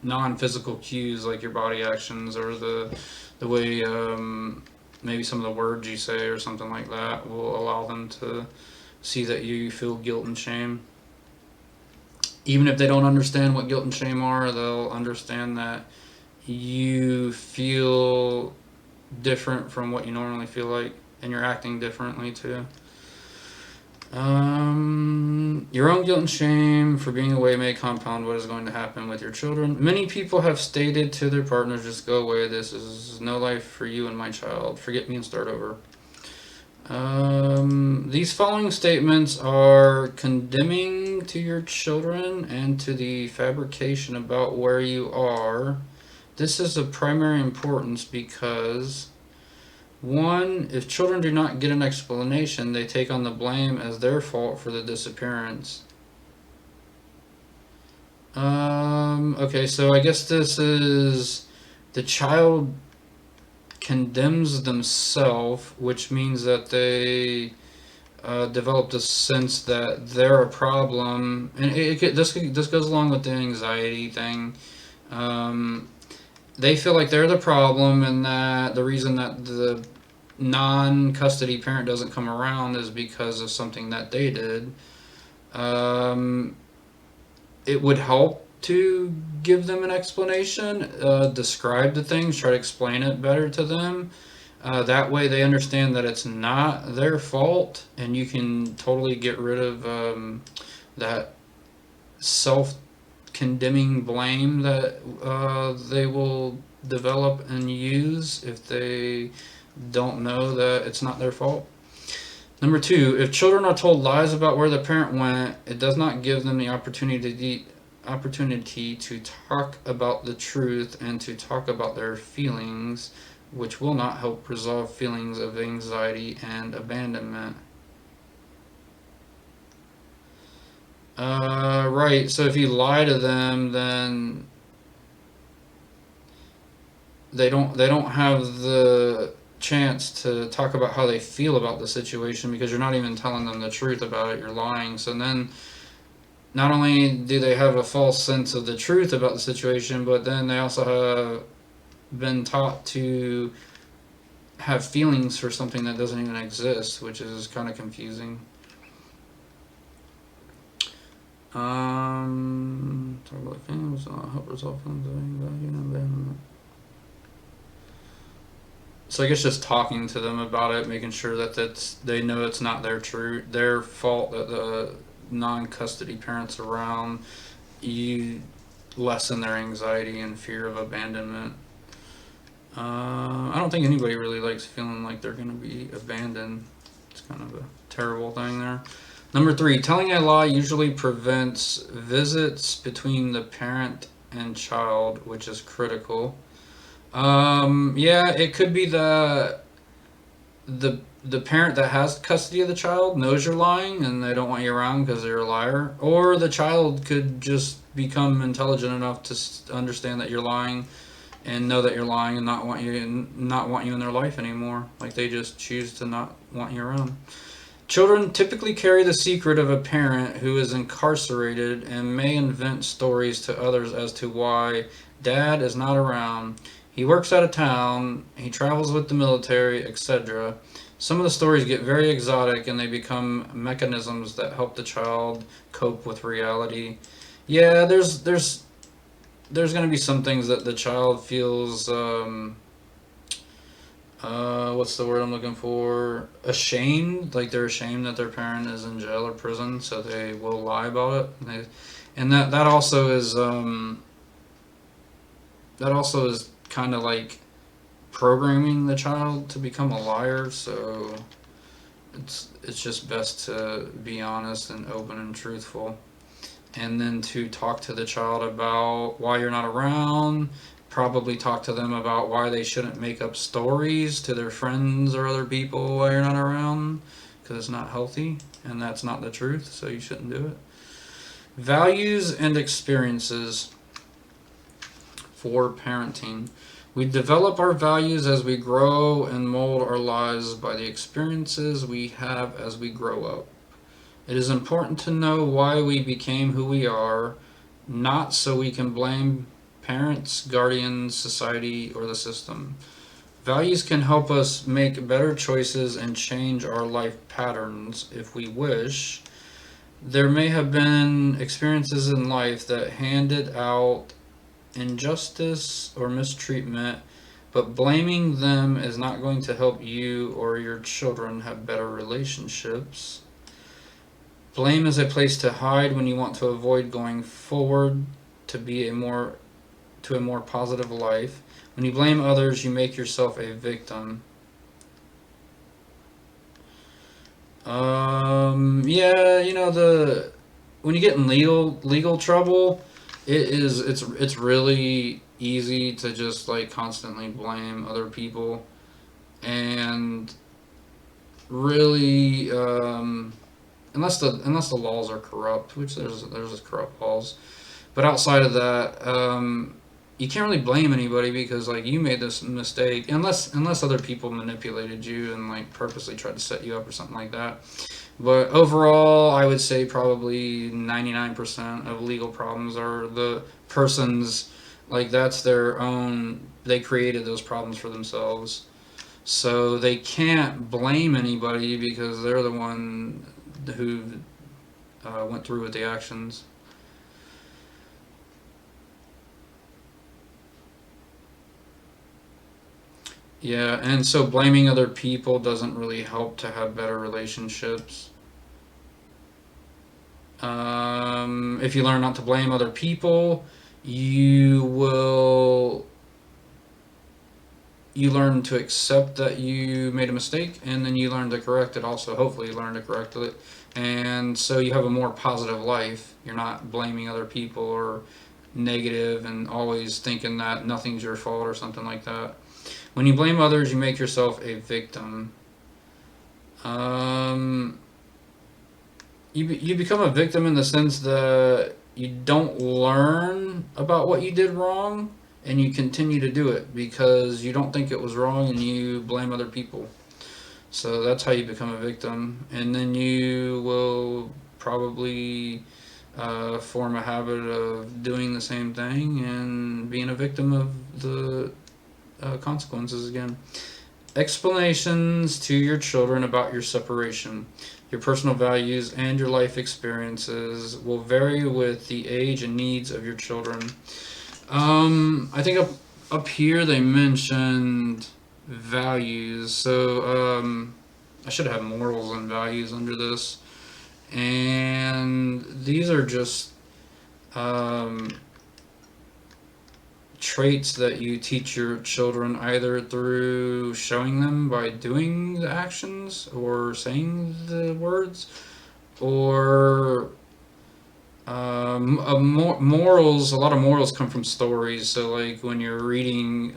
non-physical cues, like your body actions or the way maybe some of the words you say or something like that will allow them to see that you feel guilt and shame. Even if they don't understand what guilt and shame are, they'll understand that you feel different from what you normally feel like, and you're acting differently too. Your own guilt and shame for being away may compound what is going to happen with your children. Many people have stated to their partners, just go away. This is no life for you and my child. Forget me and start over. These following statements are condemning to your children and to the fabrication about where you are. This is of primary importance because, one, if children do not get an explanation, they take on the blame as their fault for the disappearance. Okay, so I guess this is the child condemns themselves, which means that they developed a sense that they're a problem, and this goes along with the anxiety thing. They feel like they're the problem, and that the reason that the non-custody parent doesn't come around is because of something that they did. It would help to give them an explanation, describe the things, try to explain it better to them. That way they understand that it's not their fault, and you can totally get rid of that self-condemning blame that they will develop and use if they don't know that it's not their fault. Number two, if children are told lies about where the parent went, it does not give them the opportunity to talk about the truth and to talk about their feelings, which will not help resolve feelings of anxiety and abandonment. Right, so if you lie to them, then they don't have the chance to talk about how they feel about the situation, because you're not even telling them the truth about it, you're lying. So then not only do they have a false sense of the truth about the situation, but then they also have been taught to have feelings for something that doesn't even exist, which is kind of confusing. Talk about feelings, help resolve feelings of anxiety and abandonment. So I guess just talking to them about it, making sure that they know it's not their fault that the non-custody parents around, you lessen their anxiety and fear of abandonment. I don't think anybody really likes feeling like they're going to be abandoned. It's kind of a terrible thing there. Number 3, telling a lie usually prevents visits between the parent and child, which is critical. Yeah, it could be the parent that has custody of the child knows you're lying and they don't want you around because you're a liar, or the child could just become intelligent enough to understand that you're lying and know that you're lying and not want you in their life anymore. Like they just choose to not want you around. Children typically carry the secret of a parent who is incarcerated and may invent stories to others as to why dad is not around. He works out of town, he travels with the military, etc. Some of the stories get very exotic and they become mechanisms that help the child cope with reality. Yeah, there's going to be some things that the child feels, what's the word I'm looking for? Ashamed, like they're ashamed that their parent is in jail or prison, so they will lie about it. And that also is kind of like programming the child to become a liar. So it's just best to be honest and open and truthful, and then to talk to the child about why you're not around. Probably talk to them about why they shouldn't make up stories to their friends or other people while you're not around, because it's not healthy and that's not the truth, so you shouldn't do it. Values and experiences for parenting. We develop our values as we grow and mold our lives by the experiences we have as we grow up. It is important to know why we became who we are, not so we can blame parents, guardians, society, or the system. Values can help us make better choices and change our life patterns if we wish. There may have been experiences in life that handed out injustice or mistreatment, but blaming them is not going to help you or your children have better relationships. Blame is a place to hide when you want to avoid going forward to a more positive life. When you blame others, you make yourself a victim. Yeah, when you get in legal trouble, it's really easy to just like constantly blame other people, and really unless the laws are corrupt, which there's corrupt laws, but outside of that, you can't really blame anybody because like you made this mistake, unless other people manipulated you and like purposely tried to set you up or something like that. But overall, I would say probably 99% of legal problems are the person's, like that's their own, they created those problems for themselves. So they can't blame anybody because they're the one who went through with the actions. Yeah, and so blaming other people doesn't really help to have better relationships. If you learn not to blame other people, you learn to accept that you made a mistake, and then you learn to correct it also. Hopefully you learn to correct it. And so you have a more positive life. You're not blaming other people or negative and always thinking that nothing's your fault or something like that. When you blame others, you make yourself a victim. You become a victim in the sense that you don't learn about what you did wrong, and you continue to do it because you don't think it was wrong and you blame other people. So that's how you become a victim, and then you will probably form a habit of doing the same thing and being a victim of the consequences again. Explanations to your children about your separation. Your personal values and your life experiences will vary with the age and needs of your children. I think up here they mentioned values, so I should have morals and values under this, and these are just traits that you teach your children either through showing them by doing the actions or saying the words, or morals. A lot of morals come from stories. So, like when you're reading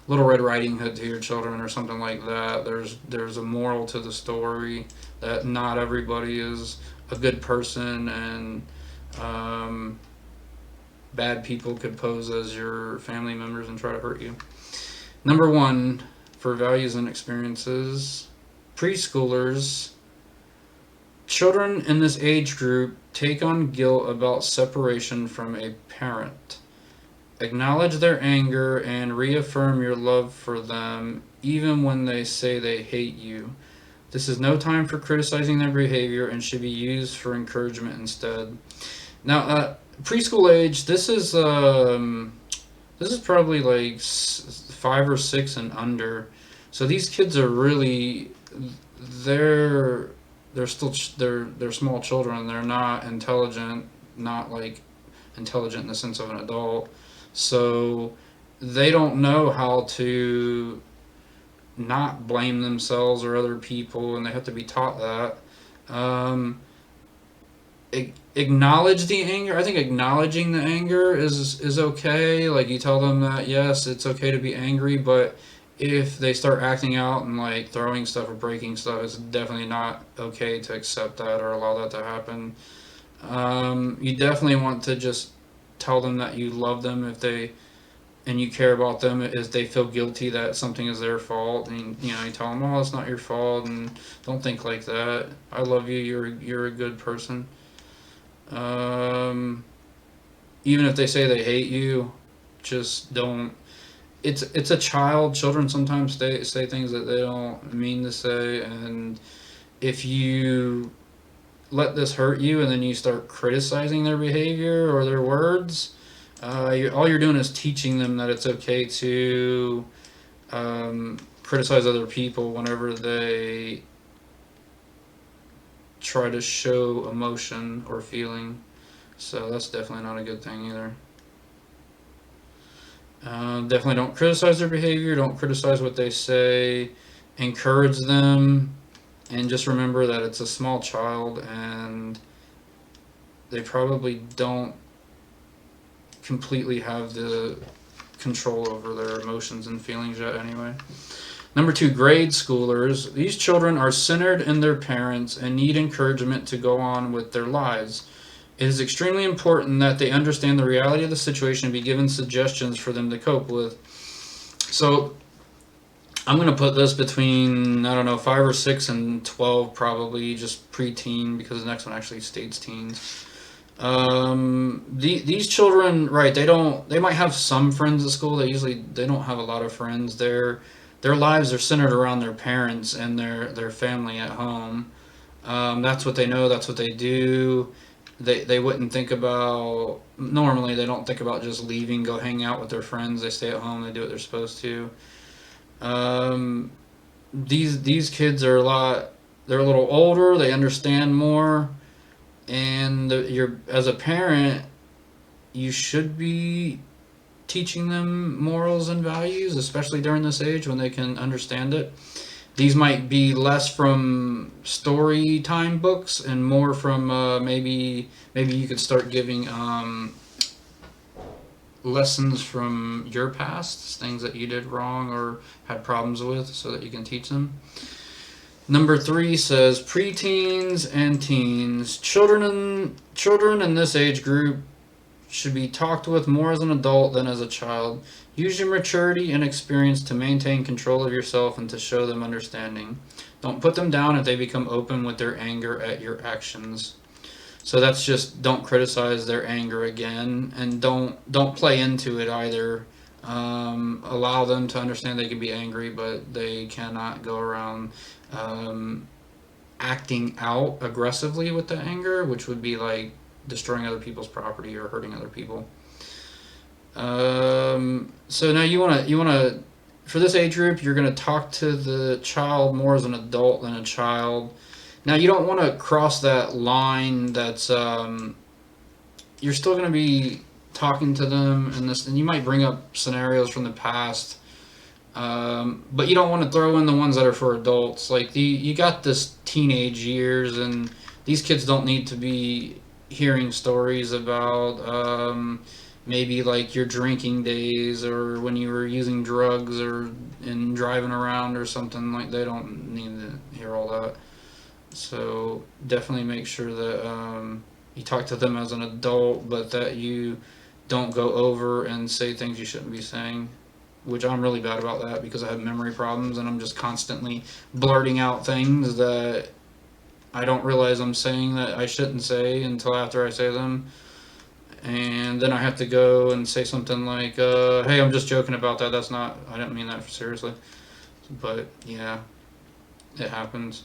Little Red Riding Hood to your children or something like that, there's a moral to the story that not everybody is a good person, and bad people could pose as your family members and try to hurt you. Number one, for values and experiences, preschoolers. Children in this age group take on guilt about separation from a parent. Acknowledge their anger and reaffirm your love for them, even when they say they hate you. This is no time for criticizing their behavior and should be used for encouragement instead. Now, preschool age. This is probably like 5 or 6 and under. So these kids are really they're still they're small children. They're not intelligent, not like intelligent in the sense of an adult. So they don't know how to not blame themselves or other people, and they have to be taught that. Acknowledge the anger. I think acknowledging the anger is okay. Like you tell them that yes, it's okay to be angry, but if they start acting out and like throwing stuff or breaking stuff, it's definitely not okay to accept that or allow that to happen. You definitely want to just tell them that you love them if they and you care about them if they feel guilty that something is their fault, and you tell them, oh, it's not your fault, and don't think like that. I love you. You're a good person. Even if they say they hate you, just don't. It's a child. Children sometimes say things that they don't mean to say, and if you let this hurt you and then you start criticizing their behavior or their words, all you're doing is teaching them that it's okay to criticize other people whenever they try to show emotion or feeling. So that's definitely not a good thing either. Definitely don't criticize their behavior. Don't criticize what they say. Encourage them, and just remember that it's a small child and they probably don't completely have the control over their emotions and feelings yet anyway. Number 2, grade schoolers. These children are centered in their parents and need encouragement to go on with their lives. It is extremely important that they understand the reality of the situation and be given suggestions for them to cope with. So I'm going to put this between, 5 or 6 and 12 probably, just preteen, because the next one actually states teens. These children, right, they might have some friends at school. They don't have a lot of friends. Their lives are centered around their parents and their family at home. That's what they know. That's what they do. They wouldn't think about, normally they don't think about just leaving, go hang out with their friends. They stay at home. They do what they're supposed to. These kids are they're a little older. They understand more. And as a parent, you should be teaching them morals and values, especially during this age when they can understand it. These might be less from story time books and more from maybe you could start giving lessons from your past, things that you did wrong or had problems with, so that you can teach them. Number 3 says preteens and teens. Children in this age group should be talked with more as an adult than as a child. Use your maturity and experience to maintain control of yourself and to show them understanding. Don't put them down if they become open with their anger at your actions. So that's just, don't criticize their anger again, and don't play into it either. Allow them to understand they can be angry, but they cannot go around um, acting out aggressively with the anger, which would be like destroying other people's property or hurting other people. So now you wanna for this age group, you're gonna talk to the child more as an adult than a child. Now you don't want to cross that line. That's you're still gonna be talking to them, and you might bring up scenarios from the past. But you don't want to throw in the ones that are for adults. Like you got this teenage years, and these kids don't need to be hearing stories about maybe like your drinking days or when you were using drugs or and driving around or something. Like, they don't need to hear all that. So definitely make sure that you talk to them as an adult, but that you don't go over and say things you shouldn't be saying, which I'm really bad about that because I have memory problems and I'm just constantly blurting out things that I don't realize I'm saying that I shouldn't say until after I say them. And then I have to go and say something like, hey, I'm just joking about that. That's not, I didn't mean that seriously. But yeah, it happens.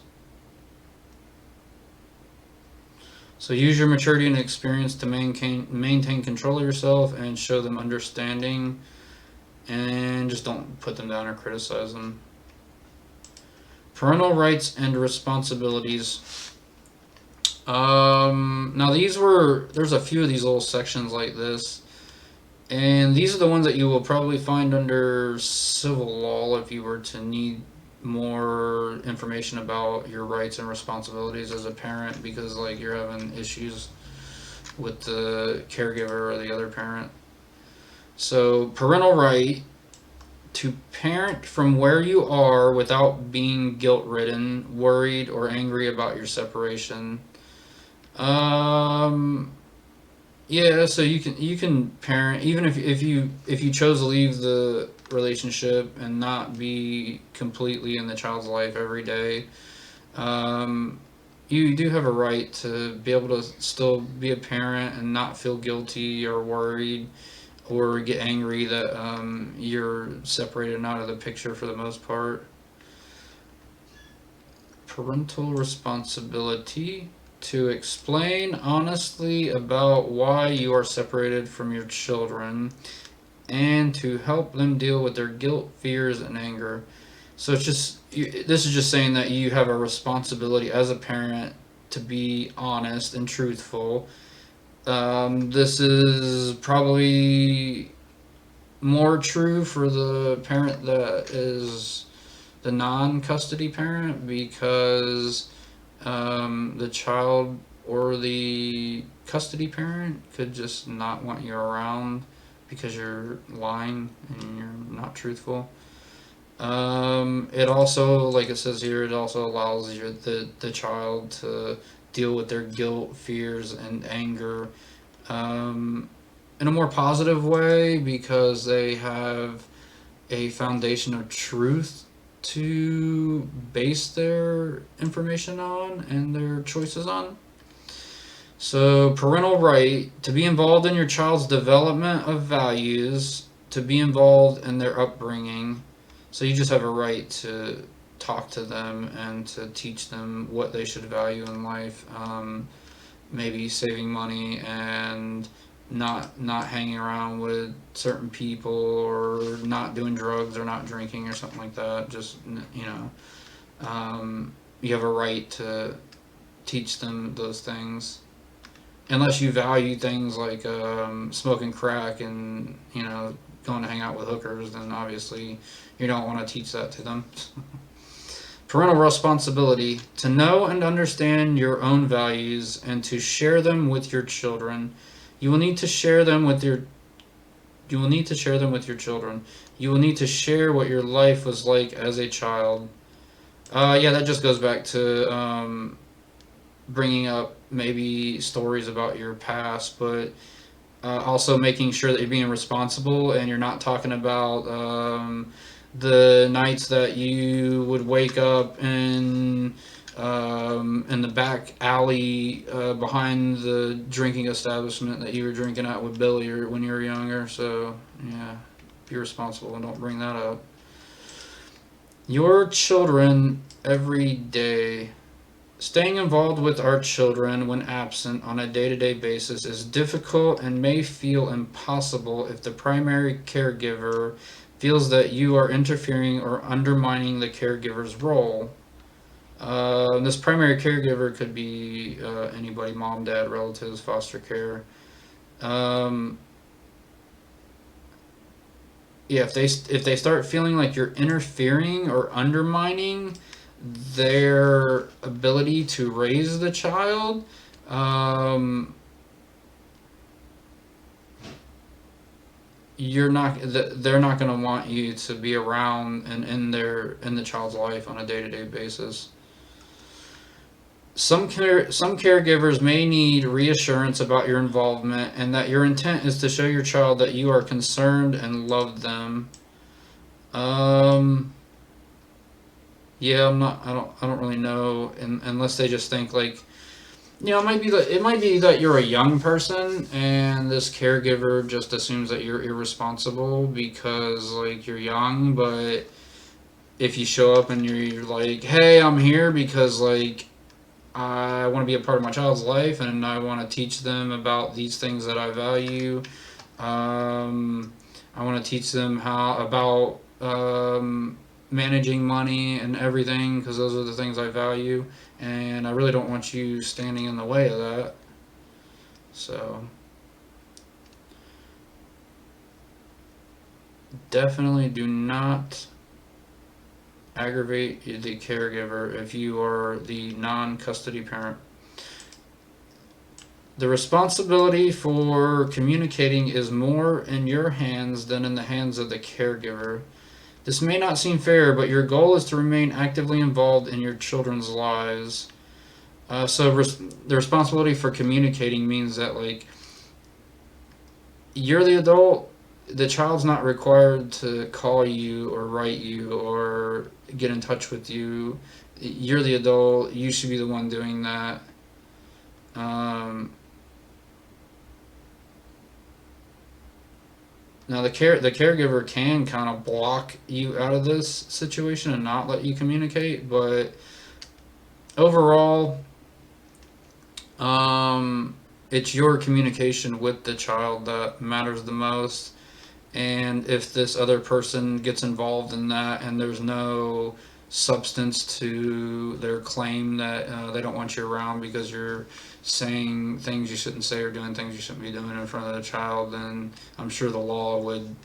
So use your maturity and experience to maintain control of yourself and show them understanding, and just don't put them down or criticize them. Parental rights and responsibilities. Now there's a few of these little sections like this, and these are the ones that you will probably find under civil law if you were to need more information about your rights and responsibilities as a parent, because like you're having issues with the caregiver or the other parent. So, parental right to parent from where you are without being guilt ridden, worried, or angry about your separation. Um, yeah, so you can parent even if you chose to leave the relationship and not be completely in the child's life every day. Um, you do have a right to be able to still be a parent and not feel guilty or worried or get angry that you're separated and out of the picture for the most part. Parental responsibility to explain honestly about why you are separated from your children and to help them deal with their guilt, fears, and anger. So it's just this is just saying that you have a responsibility as a parent to be honest and truthful. This is probably more true for the parent that is the non-custody parent, because the child or the custody parent could just not want you around because you're lying and you're not truthful. It also, like it says here, it also allows the child to deal with their guilt, fears, and anger in a more positive way because they have a foundation of truth to base their information on and their choices on. So, parental right to be involved in your child's development of values, to be involved in their upbringing. So, you just have a right to talk to them and to teach them what they should value in life. Maybe saving money and not hanging around with certain people, or not doing drugs or not drinking or something like that. Just, you have a right to teach them those things, unless you value things like smoking crack and going to hang out with hookers. Then obviously you don't want to teach that to them. Parental responsibility to know and understand your own values and to share them with your children. You will need to share them with your You will need to share them with your children. You will need to share what your life was like as a child. Yeah, that just goes back to bringing up maybe stories about your past, but Also making sure that you're being responsible and you're not talking about the nights that you would wake up in the back alley behind the drinking establishment that you were drinking at with Billy or when you were younger. So yeah, be responsible and don't bring that up. Your children every day. Staying involved with our children when absent on a day to day basis is difficult and may feel impossible if the primary caregiver feels that you are interfering or undermining the caregiver's role. This primary caregiver could be anybody, mom, dad, relatives, foster care. Um, yeah, if they start feeling like you're interfering or undermining their ability to raise the child, um, they're not going to want you to be around and in the child's life on a day-to-day basis. Some caregivers may need reassurance about your involvement and that your intent is to show your child that you are concerned and love them. Um, yeah, I don't really know, unless they just think like, it might be that you're a young person and this caregiver just assumes that you're irresponsible because like you're young, but if you show up and you're like, hey, I'm here because like I want to be a part of my child's life and I want to teach them about these things that I value. I want to teach them how about managing money and everything because those are the things I value, and I really don't want you standing in the way of that. So definitely do not aggravate the caregiver if you are the non-custody parent. The responsibility for communicating is more in your hands than in the hands of the caregiver. This may not seem fair, but your goal is to remain actively involved in your children's lives. The responsibility for communicating means that like you're the adult, the child's not required to call you or write you or get in touch with you. You're the adult. You should be the one doing that. Um, Now the caregiver can kind of block you out of this situation and not let you communicate, but overall, it's your communication with the child that matters the most. And if this other person gets involved in that and there's no substance to their claim that they don't want you around because you're saying things you shouldn't say or doing things you shouldn't be doing in front of the child, then I'm sure the law would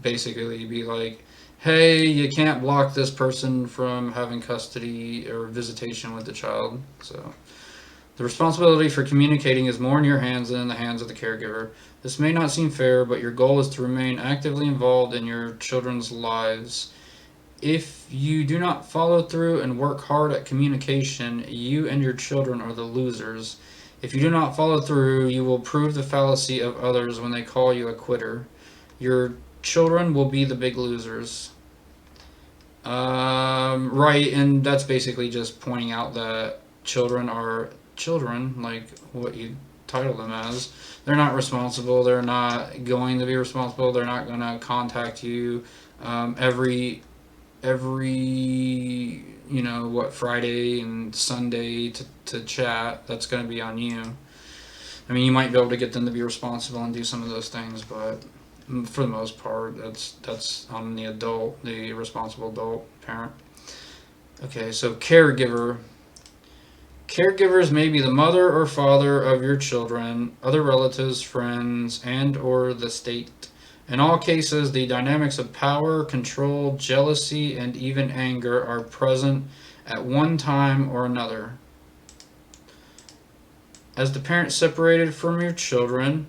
basically be like, hey, you can't block this person from having custody or visitation with the child. So the responsibility for communicating is more in your hands than in the hands of the caregiver. This may not seem fair, but your goal is to remain actively involved in your children's lives. If you do not follow through and work hard at communication, you and your children are the losers. If you do not follow through, you will prove the fallacy of others when they call you a quitter. Your children will be the big losers. Right, and that's basically just pointing out that children are children, like what you title them as. They're not responsible. They're not going to be responsible. They're not going to contact you every Friday and Sunday to chat. That's going to be on you. I mean, you might be able to get them to be responsible and do some of those things, but for the most part, that's on the responsible adult parent. Okay, so caregiver. Caregivers may be the mother or father of your children, other relatives, friends, and or the state. In all cases, the dynamics of power, control, jealousy, and even anger are present at one time or another. As the parent separated from your children,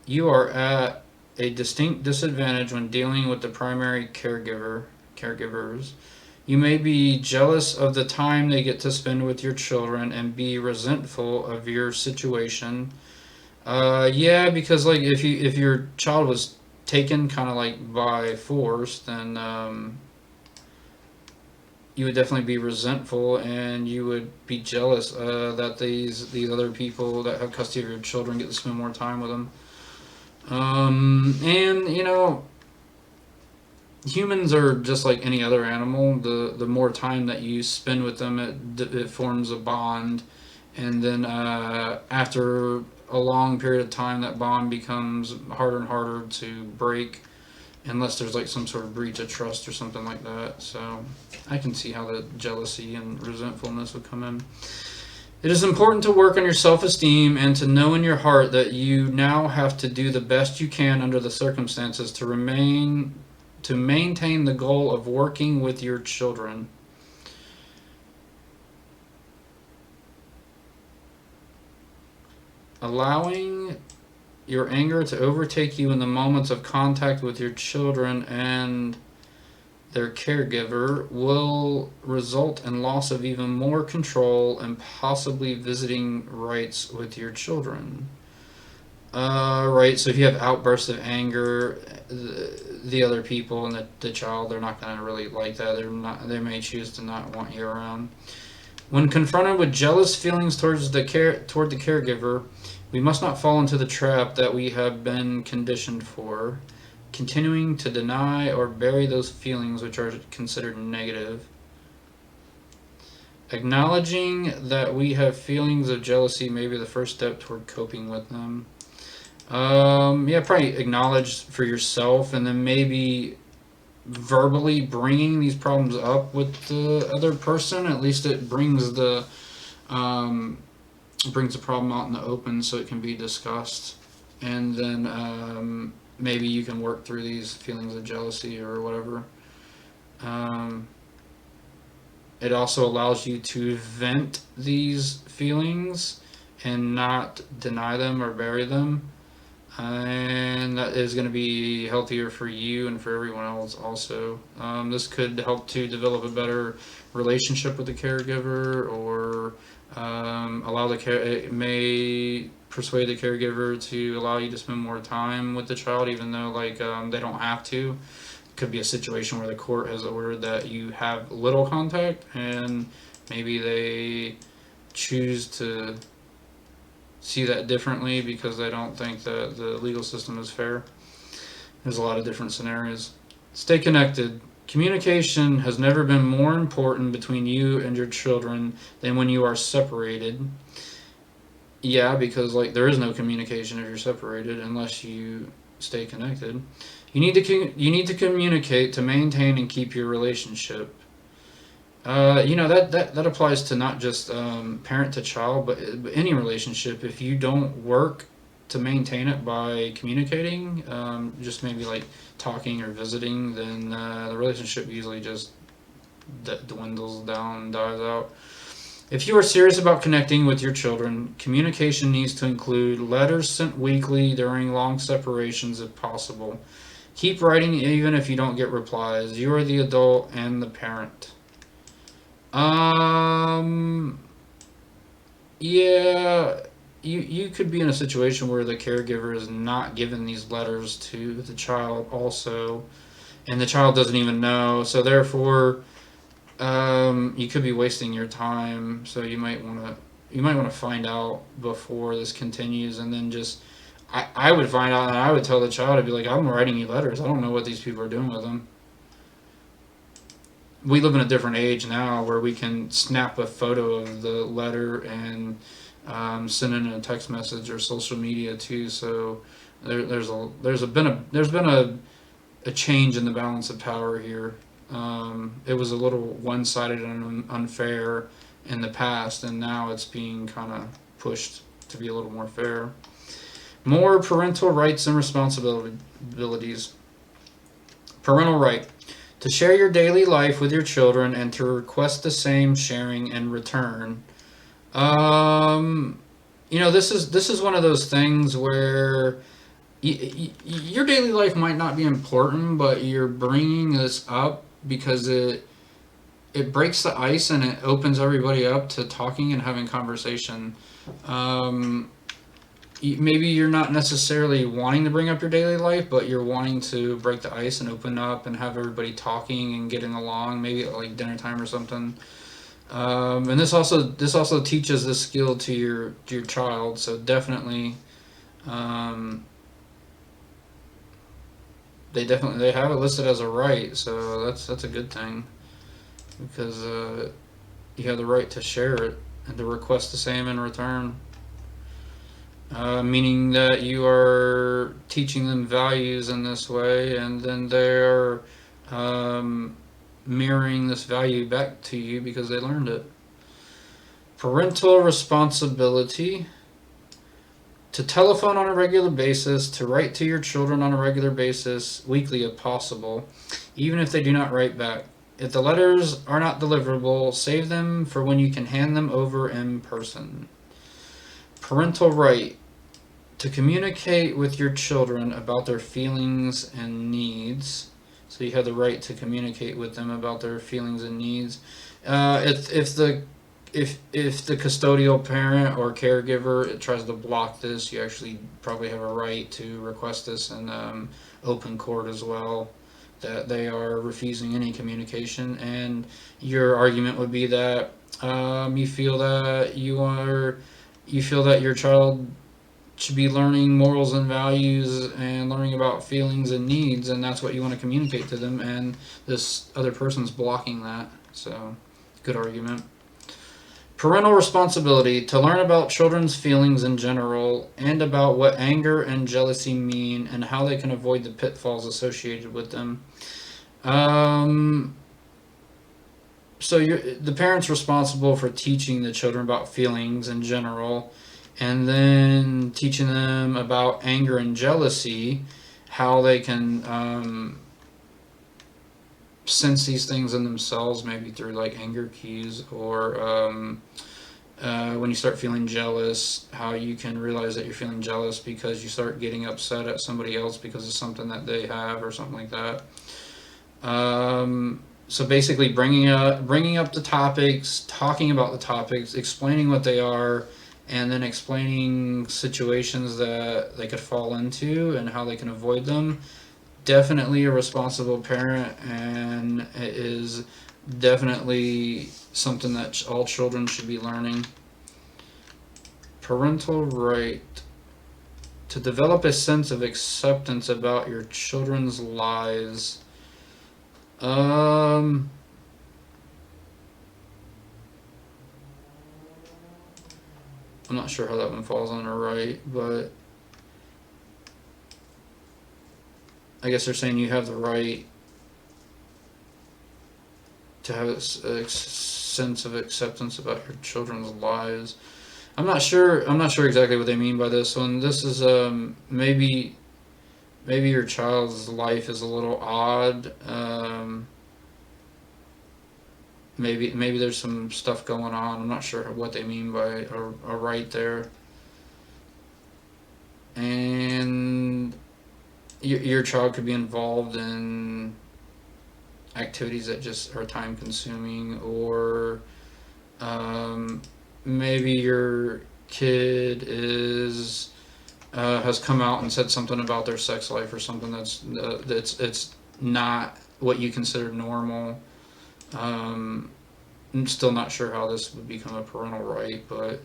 you are at a distinct disadvantage when dealing with the primary caregivers. You may be jealous of the time they get to spend with your children and be resentful of your situation. Yeah, because like if your child was taken kind of like by force, then you would definitely be resentful and you would be jealous that these other people that have custody of your children get to spend more time with them. And you know, humans are just like any other animal. The more time that you spend with them, it forms a bond, and then after a long period of time, that bond becomes harder and harder to break, unless there's like some sort of breach of trust or something like that. So I can see how the jealousy and resentfulness would come in. It is important to work on your self esteem and to know in your heart that you now have to do the best you can under the circumstances to maintain the goal of working with your children. Allowing your anger to overtake you in the moments of contact with your children and their caregiver will result in loss of even more control and possibly visiting rights with your children. Right. So if you have outbursts of anger, the other people and the child, they're not going to really like that. They're not. They may choose to not want you around. When confronted with jealous feelings toward the caregiver, we must not fall into the trap that we have been conditioned for, continuing to deny or bury those feelings which are considered negative. Acknowledging that we have feelings of jealousy may be the first step toward coping with them. Yeah, probably acknowledge for yourself, and then maybe verbally bringing these problems up with the other person. At least it brings the problem out in the open, so it can be discussed, and then maybe you can work through these feelings of jealousy or whatever. It also allows you to vent these feelings and not deny them or bury them. And that is going to be healthier for you and for everyone else also. This could help to develop a better relationship with the caregiver, or it may persuade the caregiver to allow you to spend more time with the child, even though they don't have to. It could be a situation where the court has ordered that you have little contact, and maybe they choose to see that differently because they don't think that the legal system is fair. There's a lot of different scenarios. Stay connected. Communication has never been more important between you and your children than when you are separated. Yeah, because there is no communication if you're separated unless you stay connected. You need to communicate to maintain and keep your relationship. That applies to not just parent to child, but any relationship. If you don't work to maintain it by communicating, just maybe like talking or visiting, then the relationship usually just dwindles down, dies out. If you are serious about connecting with your children, communication needs to include letters sent weekly during long separations if possible. Keep writing even if you don't get replies. You are the adult and the parent. Yeah, you could be in a situation where the caregiver is not giving these letters to the child also, and the child doesn't even know. So therefore, you could be wasting your time. So you might want to find out before this continues, and then just I would find out, and I would tell the child, I'd be like, I'm writing you letters. I don't know what these people are doing with them. We live in a different age now where we can snap a photo of the letter and send it in a text message or social media too. So there's been a change in the balance of power here. It was a little one-sided and unfair in the past, and now it's being kind of pushed to be a little more fair. More parental rights and responsibilities. Parental right. To share your daily life with your children and to request the same sharing in return. This is one of those things where your daily life might not be important, but you're bringing this up because it breaks the ice and it opens everybody up to talking and having conversation. maybe you're not necessarily wanting to bring up your daily life, but you're wanting to break the ice and open up and have everybody talking and getting along, maybe at like dinner time or something. And this also teaches this skill to your child. So definitely, um, they have it listed as a right. So that's a good thing because you have the right to share it and to request the same in return. Meaning that you are teaching them values in this way, and then they're um, mirroring this value back to you because they learned it. Parental responsibility: to telephone on a regular basis, to write to your children on a regular basis, weekly if possible, even if they do not write back. If the letters are not deliverable, save them for when you can hand them over in person. Parental right: to communicate with your children about their feelings and needs. So you have the right to communicate with them about their feelings and needs. If the custodial parent or caregiver tries to block this, you actually probably have a right to request this in open court as well. That they are refusing any communication, and your argument would be that you feel that your child should be learning morals and values and learning about feelings and needs, and that's what you want to communicate to them, and this other person's blocking that. So, good argument. Parental responsibility: to learn about children's feelings in general and about what anger and jealousy mean and how they can avoid the pitfalls associated with them. Um, the parent's responsible for teaching the children about feelings in general, and then teaching them about anger and jealousy, how they can sense these things in themselves, maybe through like anger cues, or when you start feeling jealous, how you can realize that you're feeling jealous because you start getting upset at somebody else because of something that they have or something like that. So basically, bringing up the topics, talking about the topics, explaining what they are, and then explaining situations that they could fall into and how they can avoid them. Definitely a responsible parent, and it is definitely something that all children should be learning. Parental right: to develop a sense of acceptance about your children's lives. I'm not sure how that one falls on the right, but I guess they're saying you have the right to have a sense of acceptance about your children's lives. I'm not sure exactly what they mean by this one. This is maybe your child's life is a little odd. Maybe there's some stuff going on. I'm not sure what they mean by a right there. And your child could be involved in activities that just are time consuming, or maybe your kid has come out and said something about their sex life or something that's it's not what you consider normal. I'm still not sure how this would become a parental right, but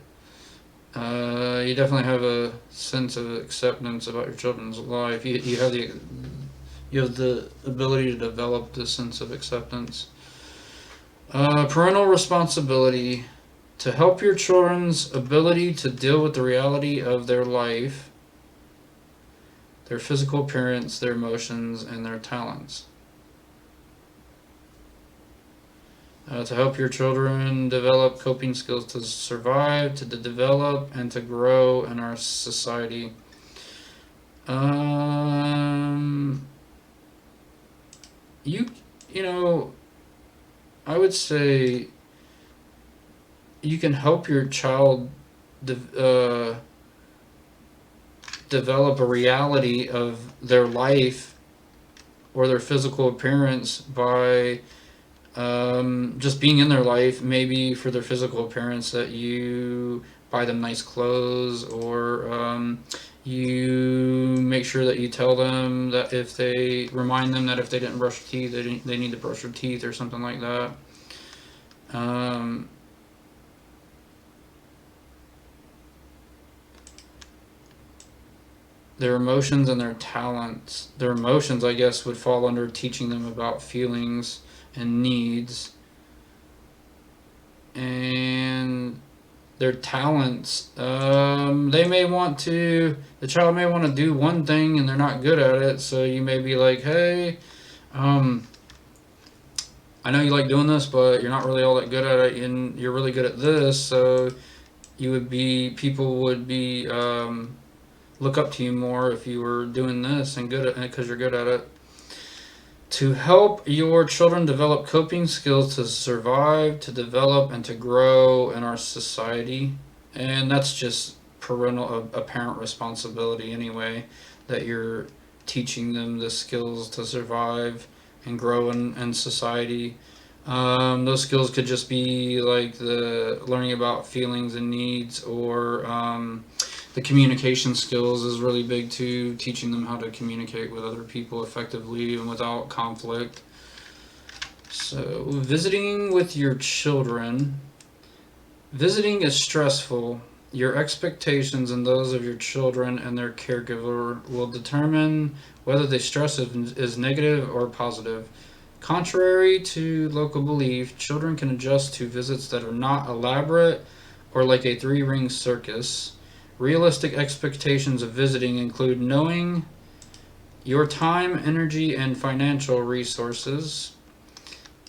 you definitely have a sense of acceptance about your children's life. You have the ability to develop this sense of acceptance. Parental responsibility: to help your children's ability to deal with the reality of their life, their physical appearance, their emotions, and their talents. To help your children develop coping skills to survive, to develop, and to grow in our society. You know, I would say you can help your child develop a reality of their life or their physical appearance by just being in their life. Maybe for their physical appearance, that you buy them nice clothes, or you make sure that you tell them that if they remind them that if they didn't brush their teeth, they need to brush their teeth or something like that. Their emotions and their talents. Their emotions, I guess, would fall under teaching them about feelings and needs. And their talents, they may want to, the child may want to do one thing and they're not good at it, so you may be like, hey, I know you like doing this, but you're not really all that good at it, and you're really good at this, so people would be, look up to you more if you were doing this and good at it because you're good at it. To help your children develop coping skills to survive, to develop, and to grow in our society. And that's just a parent responsibility anyway, that you're teaching them the skills to survive and grow in society. Those skills could just be like the learning about feelings and needs, or the communication skills is really big too, teaching them how to communicate with other people effectively and without conflict. So, visiting with your children. Visiting is stressful. Your expectations and those of your children and their caregiver will determine whether the stress is negative or positive. Contrary to local belief, children can adjust to visits that are not elaborate or like a three-ring circus. Realistic expectations of visiting include knowing your time, energy, and financial resources.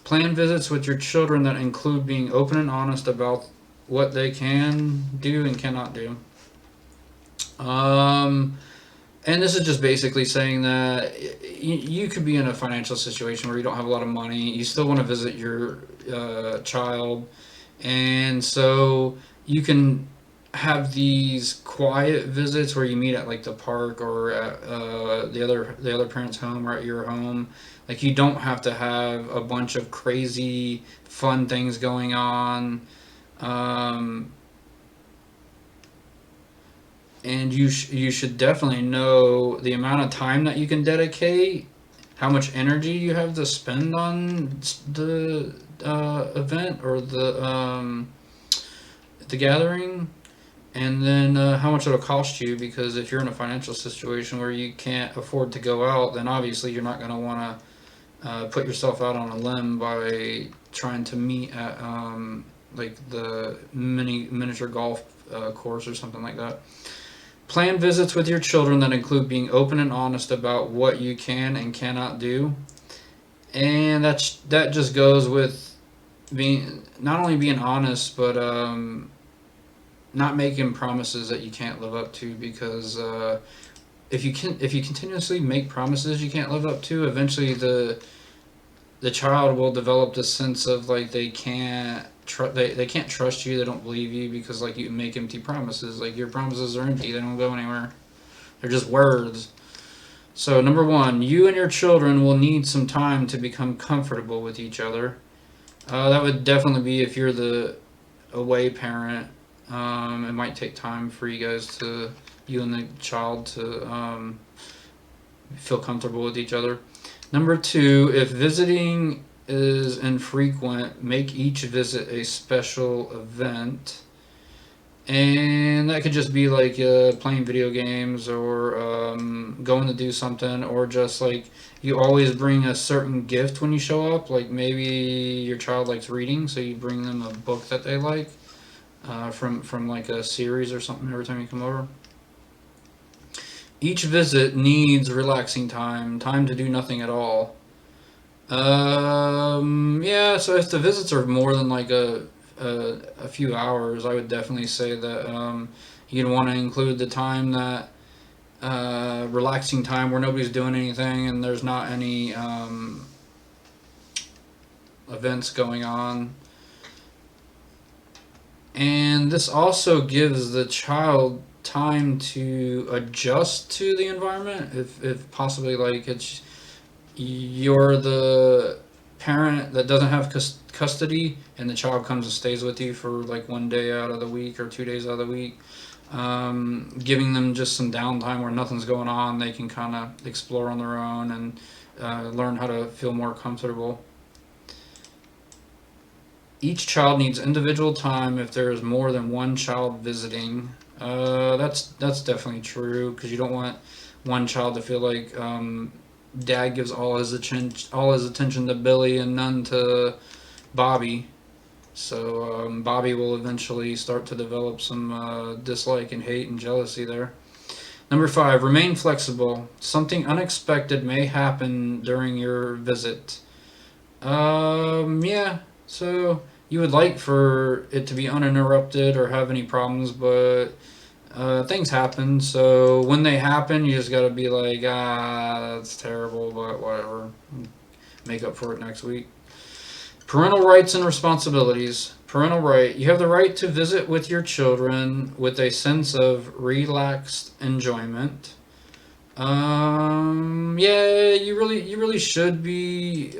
Plan visits with your children that include being open and honest about what they can do and cannot do. And this is just basically saying that you could be in a financial situation where you don't have a lot of money. You still want to visit your child. And so you can have these quiet visits where you meet at like the park or at the other parent's home or at your home. Like, you don't have to have a bunch of crazy fun things going on. And you should definitely know the amount of time that you can dedicate, how much energy you have to spend on the event or the gathering, and then how much it'll cost you. Because if you're in a financial situation where you can't afford to go out, then obviously you're not going to want to put yourself out on a limb by trying to meet at like the miniature golf course or something like that. Plan visits with your children that include being open and honest about what you can and cannot do. And that just goes with not only being honest, but not making promises that you can't live up to. Because if you continuously make promises you can't live up to, eventually the child will develop this sense of like they can't trust you, they don't believe you, because like you make empty promises. Like, your promises are empty, they don't go anywhere, they're just words. So number one, you and your children will need some time to become comfortable with each other. That would definitely be if you're the away parent. It might take time for you and the child to feel comfortable with each other. Number two, if visiting is infrequent, make each visit a special event. And that could just be like playing video games, or going to do something, or just like you always bring a certain gift when you show up. Like, maybe your child likes reading, so you bring them a book that they like from like a series or something every time you come over. Each visit needs relaxing time to do nothing at all. Yeah, so if the visits are more than like a few hours, I would definitely say that you'd want to include the time that relaxing time where nobody's doing anything and there's not any events going on. And this also gives the child time to adjust to the environment, if possibly, like you're the parent that doesn't have custody and the child comes and stays with you for like 1 day out of the week or 2 days out of the week, giving them just some downtime where nothing's going on, they can kind of explore on their own and learn how to feel more comfortable. Each child needs individual time if there is more than one child visiting. That's definitely true because you don't want one child to feel like dad gives all his attention to Billy and none to Bobby. So Bobby will eventually start to develop some dislike and hate and jealousy there. Number 5, remain flexible. Something unexpected may happen during your visit. Yeah. So you would like for it to be uninterrupted or have any problems, but things happen. So when they happen, you just gotta be like, that's terrible, but whatever. Make up for it next week. Parental rights and responsibilities. Parental right. You have the right to visit with your children with a sense of relaxed enjoyment. Yeah, you really should be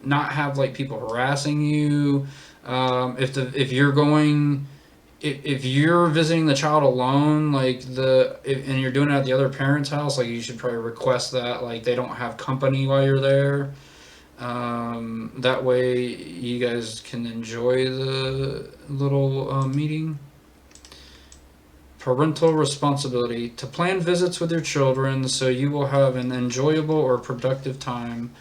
not have like people harassing you. If you're going, if you're visiting the child alone, like and you're doing it at the other parent's house, like you should probably request that like they don't have company while you're there. That way you guys can enjoy the little meeting. Parental responsibility. To plan visits with your children so you will have an enjoyable or productive time.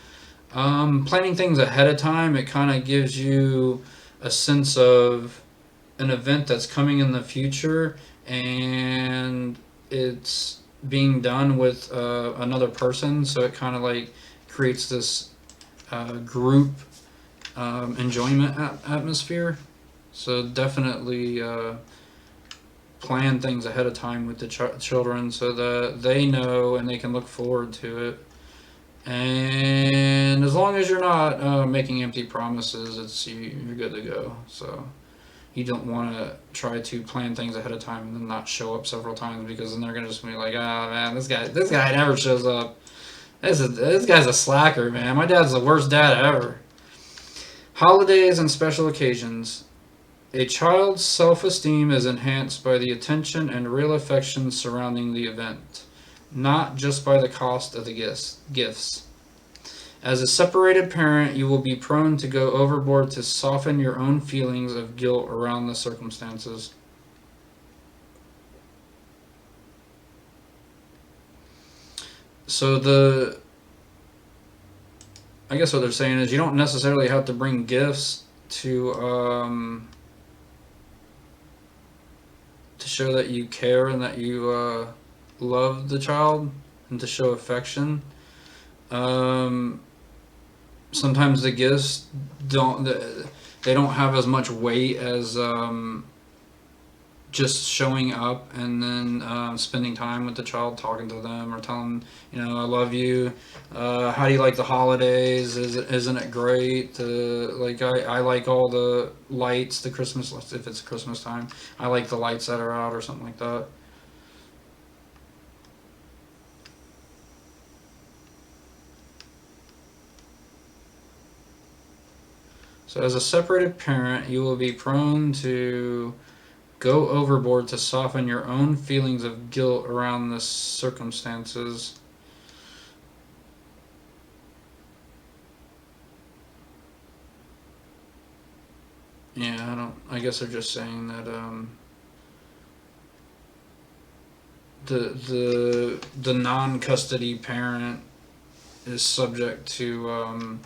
Planning things ahead of time, it kind of gives you a sense of an event that's coming in the future and it's being done with another person, so it kind of like creates this group enjoyment atmosphere. So definitely plan things ahead of time with the children so that they know and they can look forward to it. And as long as you're not making empty promises, you're good to go. So you don't want to try to plan things ahead of time and then not show up several times, because then they're gonna just be like, man, this guy never shows up. This guy's a slacker, man. My dad's the worst dad ever. Holidays and special occasions. A child's self-esteem is enhanced by the attention and real affection surrounding the event, not just by the cost of the gifts. As a separated parent, you will be prone to go overboard to soften your own feelings of guilt around the circumstances. So I guess what they're saying is you don't necessarily have to bring gifts to show that you care and that you love the child and to show affection. Sometimes the gifts don't have as much weight as just showing up and then spending time with the child, talking to them or telling them, I love you. How do you like the holidays? Isn't it great? I like all the lights, the Christmas, if it's Christmas time. I like the lights that are out or something like that. So as a separated parent, you will be prone to go overboard to soften your own feelings of guilt around the circumstances. Yeah, I guess they're just saying that the non-custody parent is subject to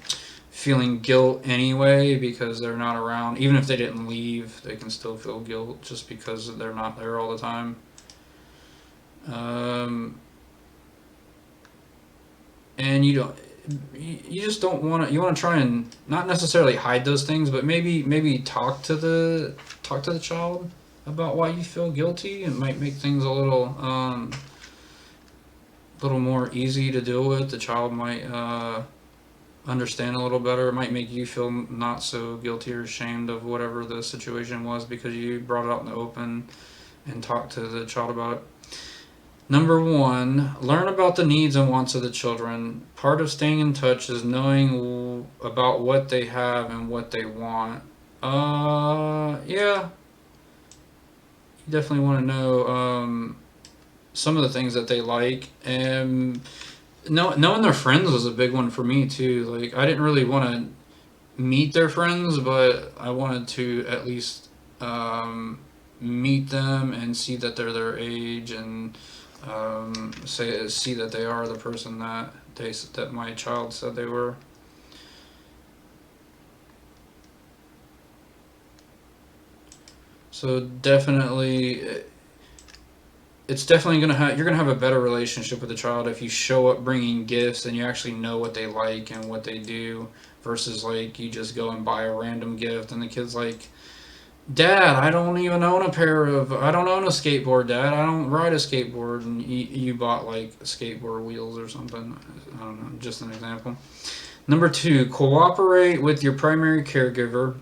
feeling guilt anyway because they're not around. Even if they didn't leave, they can still feel guilt just because they're not there all the time. And you just don't want to. You want to try and not necessarily hide those things, but maybe talk to the child about why you feel guilty. It might make things a little more easy to deal with. The child might understand a little better. It might make you feel not so guilty or ashamed of whatever the situation was because you brought it out in the open and talked to the child about it. Number one, learn about the needs and wants of the children. Part of staying in touch is knowing about what they have and what they want. Yeah, you definitely want to know some of the things that they like, and knowing their friends was a big one for me too. Like I didn't really want to meet their friends, but I wanted to at least meet them and see that they're their age, and see that they are the person that my child said they were. So definitely, it's definitely gonna have you're gonna have a better relationship with the child if you show up bringing gifts and you actually know what they like and what they do, versus like you just go and buy a random gift and the kid's like, Dad, I don't own a skateboard, Dad. I don't ride a skateboard, and you bought like skateboard wheels or something. I don't know, just an example. Number two, cooperate with your primary caregiver.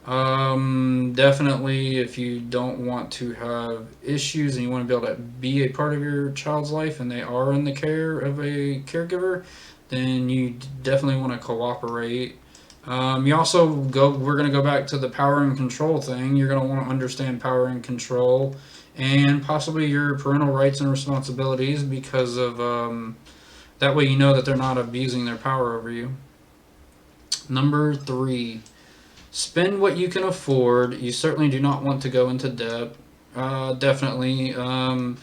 Definitely, if you don't want to have issues and you want to be able to be a part of your child's life and they are in the care of a caregiver, then you definitely want to cooperate. You also we're going to go back to the power and control thing. You're going to want to understand power and control and possibly your parental rights and responsibilities, because of that way you know that they're not abusing their power over you. Number three, spend what you can afford. You certainly do not want to go into debt. Definitely. The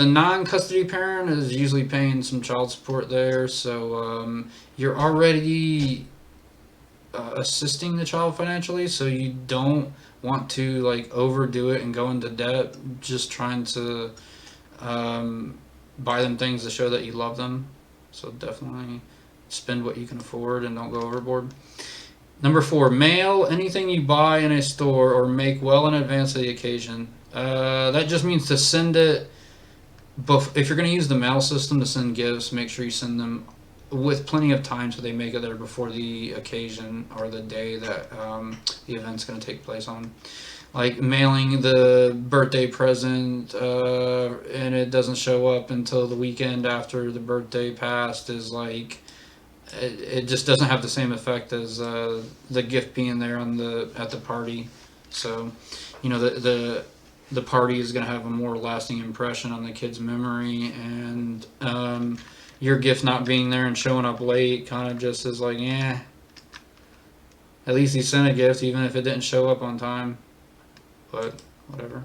non custody parent is usually paying some child support there, so you're already assisting the child financially, so you don't want to like overdo it and go into debt just trying to buy them things to show that you love them. So definitely spend what you can afford and don't go overboard. Number four, mail anything you buy in a store or make well in advance of the occasion. That just means to send it. If you're going to use the mail system to send gifts, make sure you send them with plenty of time so they make it there before the occasion or the day that the event's going to take place on. Like mailing the birthday present and it doesn't show up until the weekend after the birthday passed is like it just doesn't have the same effect as the gift being there at the party. So, the party is going to have a more lasting impression on the kid's memory, and your gift not being there and showing up late kind of just is like, yeah. At least he sent a gift, even if it didn't show up on time. But whatever.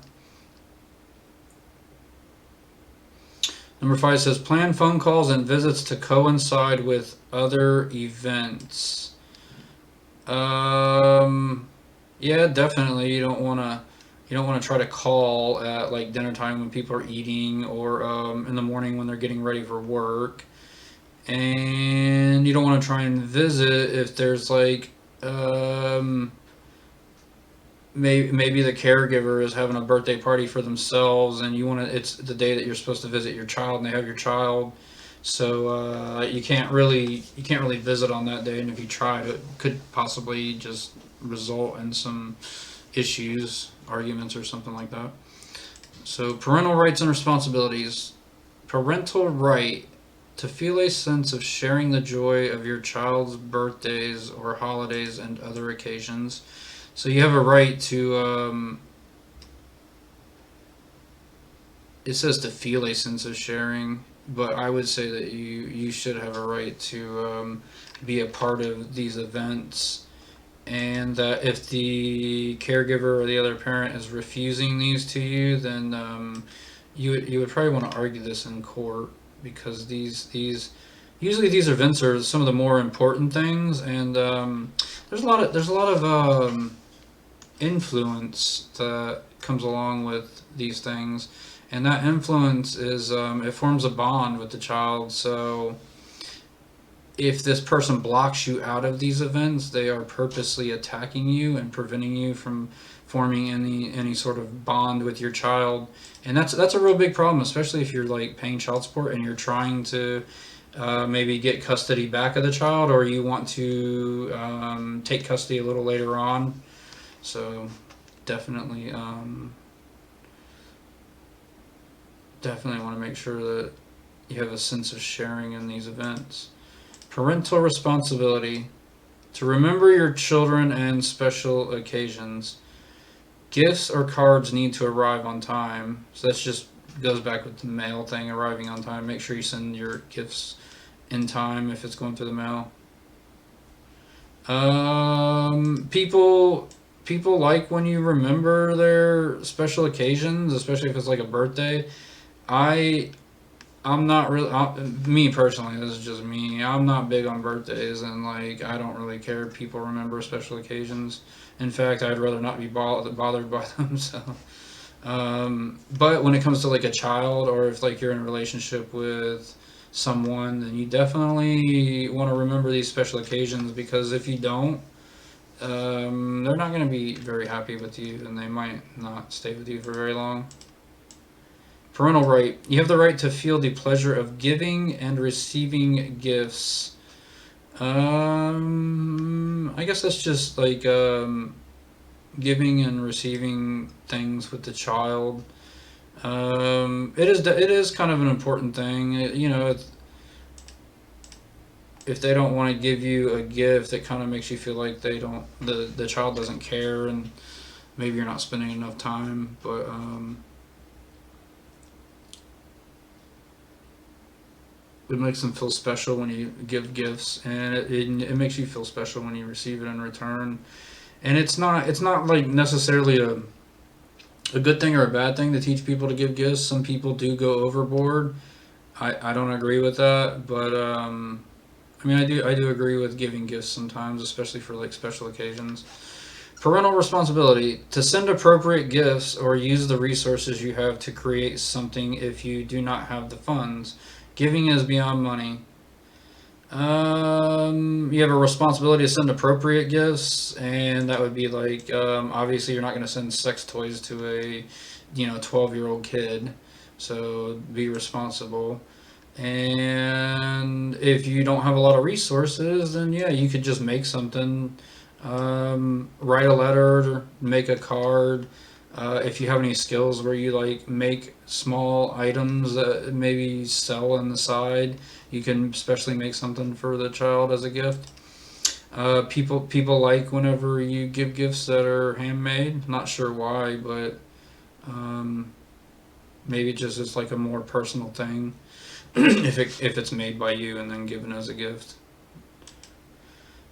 Number five says plan phone calls and visits to coincide with other events. Yeah, definitely. You don't want to try to call at like dinner time when people are eating, or in the morning when they're getting ready for work. And you don't want to try and visit if there's like maybe the caregiver is having a birthday party for themselves, and it's the day that you're supposed to visit your child and they have your child, so you can't really visit on that day, and if you try it could possibly just result in some issues, arguments, or something like that. So parental rights and responsibilities. Parental right to feel a sense of sharing the joy of your child's birthdays or holidays and other occasions. So you have a right to, it says to feel a sense of sharing, but I would say that you should have a right to be a part of these events, and that if the caregiver or the other parent is refusing these to you, then you would probably want to argue this in court, because usually these events are some of the more important things, and there's a lot of influence that comes along with these things, and that influence is it forms a bond with the child. So if this person blocks you out of these events, they are purposely attacking you and preventing you from forming any sort of bond with your child, and that's a real big problem, especially if you're like paying child support and you're trying to maybe get custody back of the child, or you want to take custody a little later on. So definitely definitely want to make sure that you have a sense of sharing in these events. Parental responsibility. To remember your children and special occasions. Gifts or cards need to arrive on time. So that's just goes back with the mail thing, arriving on time. Make sure you send your gifts in time if it's going through the mail. People like when you remember their special occasions, especially if it's like a birthday. I I'm not really me personally. This is just me. I'm not big on birthdays, and like I don't really care if people remember special occasions. In fact, I'd rather not be bothered by them. So, but when it comes to like a child, or if like you're in a relationship with someone, then you definitely want to remember these special occasions, because if you don't, they're not going to be very happy with you, and they might not stay with you for very long. Parental right. You have the right to feel the pleasure of giving and receiving gifts. I guess that's just like giving and receiving things with the child. It is kind of an important thing. If they don't want to give you a gift, it kind of makes you feel like the child doesn't care, and maybe you're not spending enough time. But it makes them feel special when you give gifts, and it makes you feel special when you receive it in return. And it's not like necessarily a good thing or a bad thing to teach people to give gifts. Some people do go overboard. I don't agree with that, but I mean, I do agree with giving gifts sometimes, especially for like special occasions. Parental responsibility. To send appropriate gifts or use the resources you have to create something if you do not have the funds. Giving is beyond money. You have a responsibility to send appropriate gifts, and that would be like, obviously you're not going to send sex toys to a 12-year-old kid, so be responsible. And if you don't have a lot of resources, then yeah, you could just make something, write a letter, make a card. If you have any skills where you like make small items that maybe sell on the side, you can especially make something for the child as a gift. People like whenever you give gifts that are handmade. Not sure why, but maybe just it's like a more personal thing if it's made by you and then given as a gift.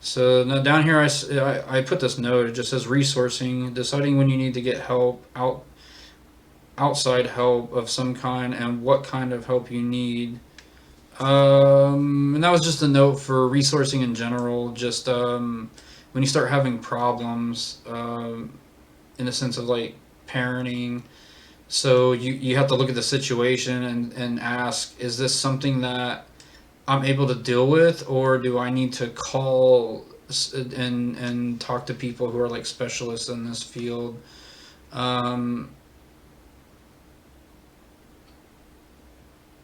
So now down here, I put this note. It just says resourcing, deciding when you need to get outside help of some kind, and what kind of help you need. And that was just a note for resourcing in general. Just when you start having problems, in the sense of like parenting. So you have to look at the situation and ask, is this something that I'm able to deal with, or do I need to call and talk to people who are like specialists in this field?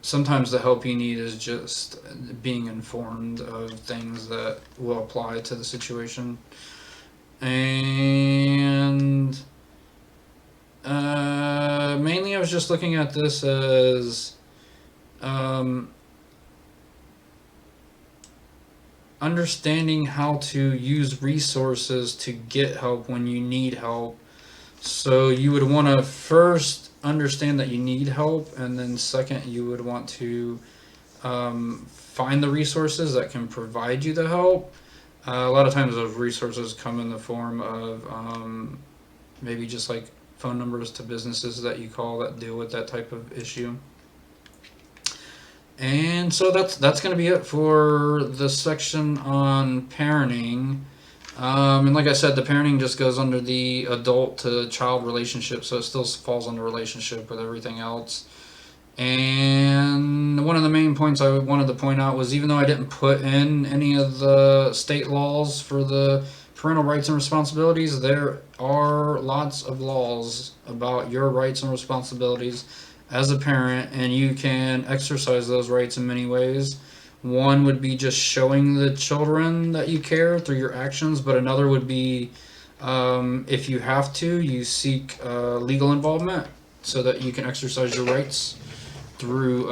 Sometimes the help you need is just being informed of things that will apply to the situation. And mainly I was just looking at this as understanding how to use resources to get help when you need help. So you would want to first understand that you need help, and then second, you would want to find the resources that can provide you the help. A lot of times those resources come in the form of maybe just like phone numbers to businesses that you call that deal with that type of issue. And so that's going to be it for the section on parenting. And like I said, the parenting just goes under the adult to child relationship, so it still falls under relationship with everything else. And one of the main points I wanted to point out was, even though I didn't put in any of the state laws for the parental rights and responsibilities, there are lots of laws about your rights and responsibilities as a parent, and you can exercise those rights in many ways. One would be just showing the children that you care through your actions, but another would be, if you have to, you seek legal involvement so that you can exercise your rights. through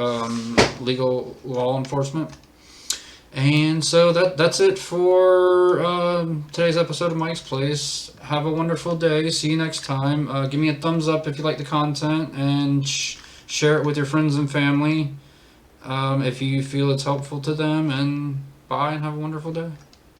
legal law enforcement. And so that's it for today's episode of Mike's Place. Have a wonderful day. See you next time. Give me a thumbs up if you like the content, and share it with your friends and family if you feel it's helpful to them. And bye, and have a wonderful day.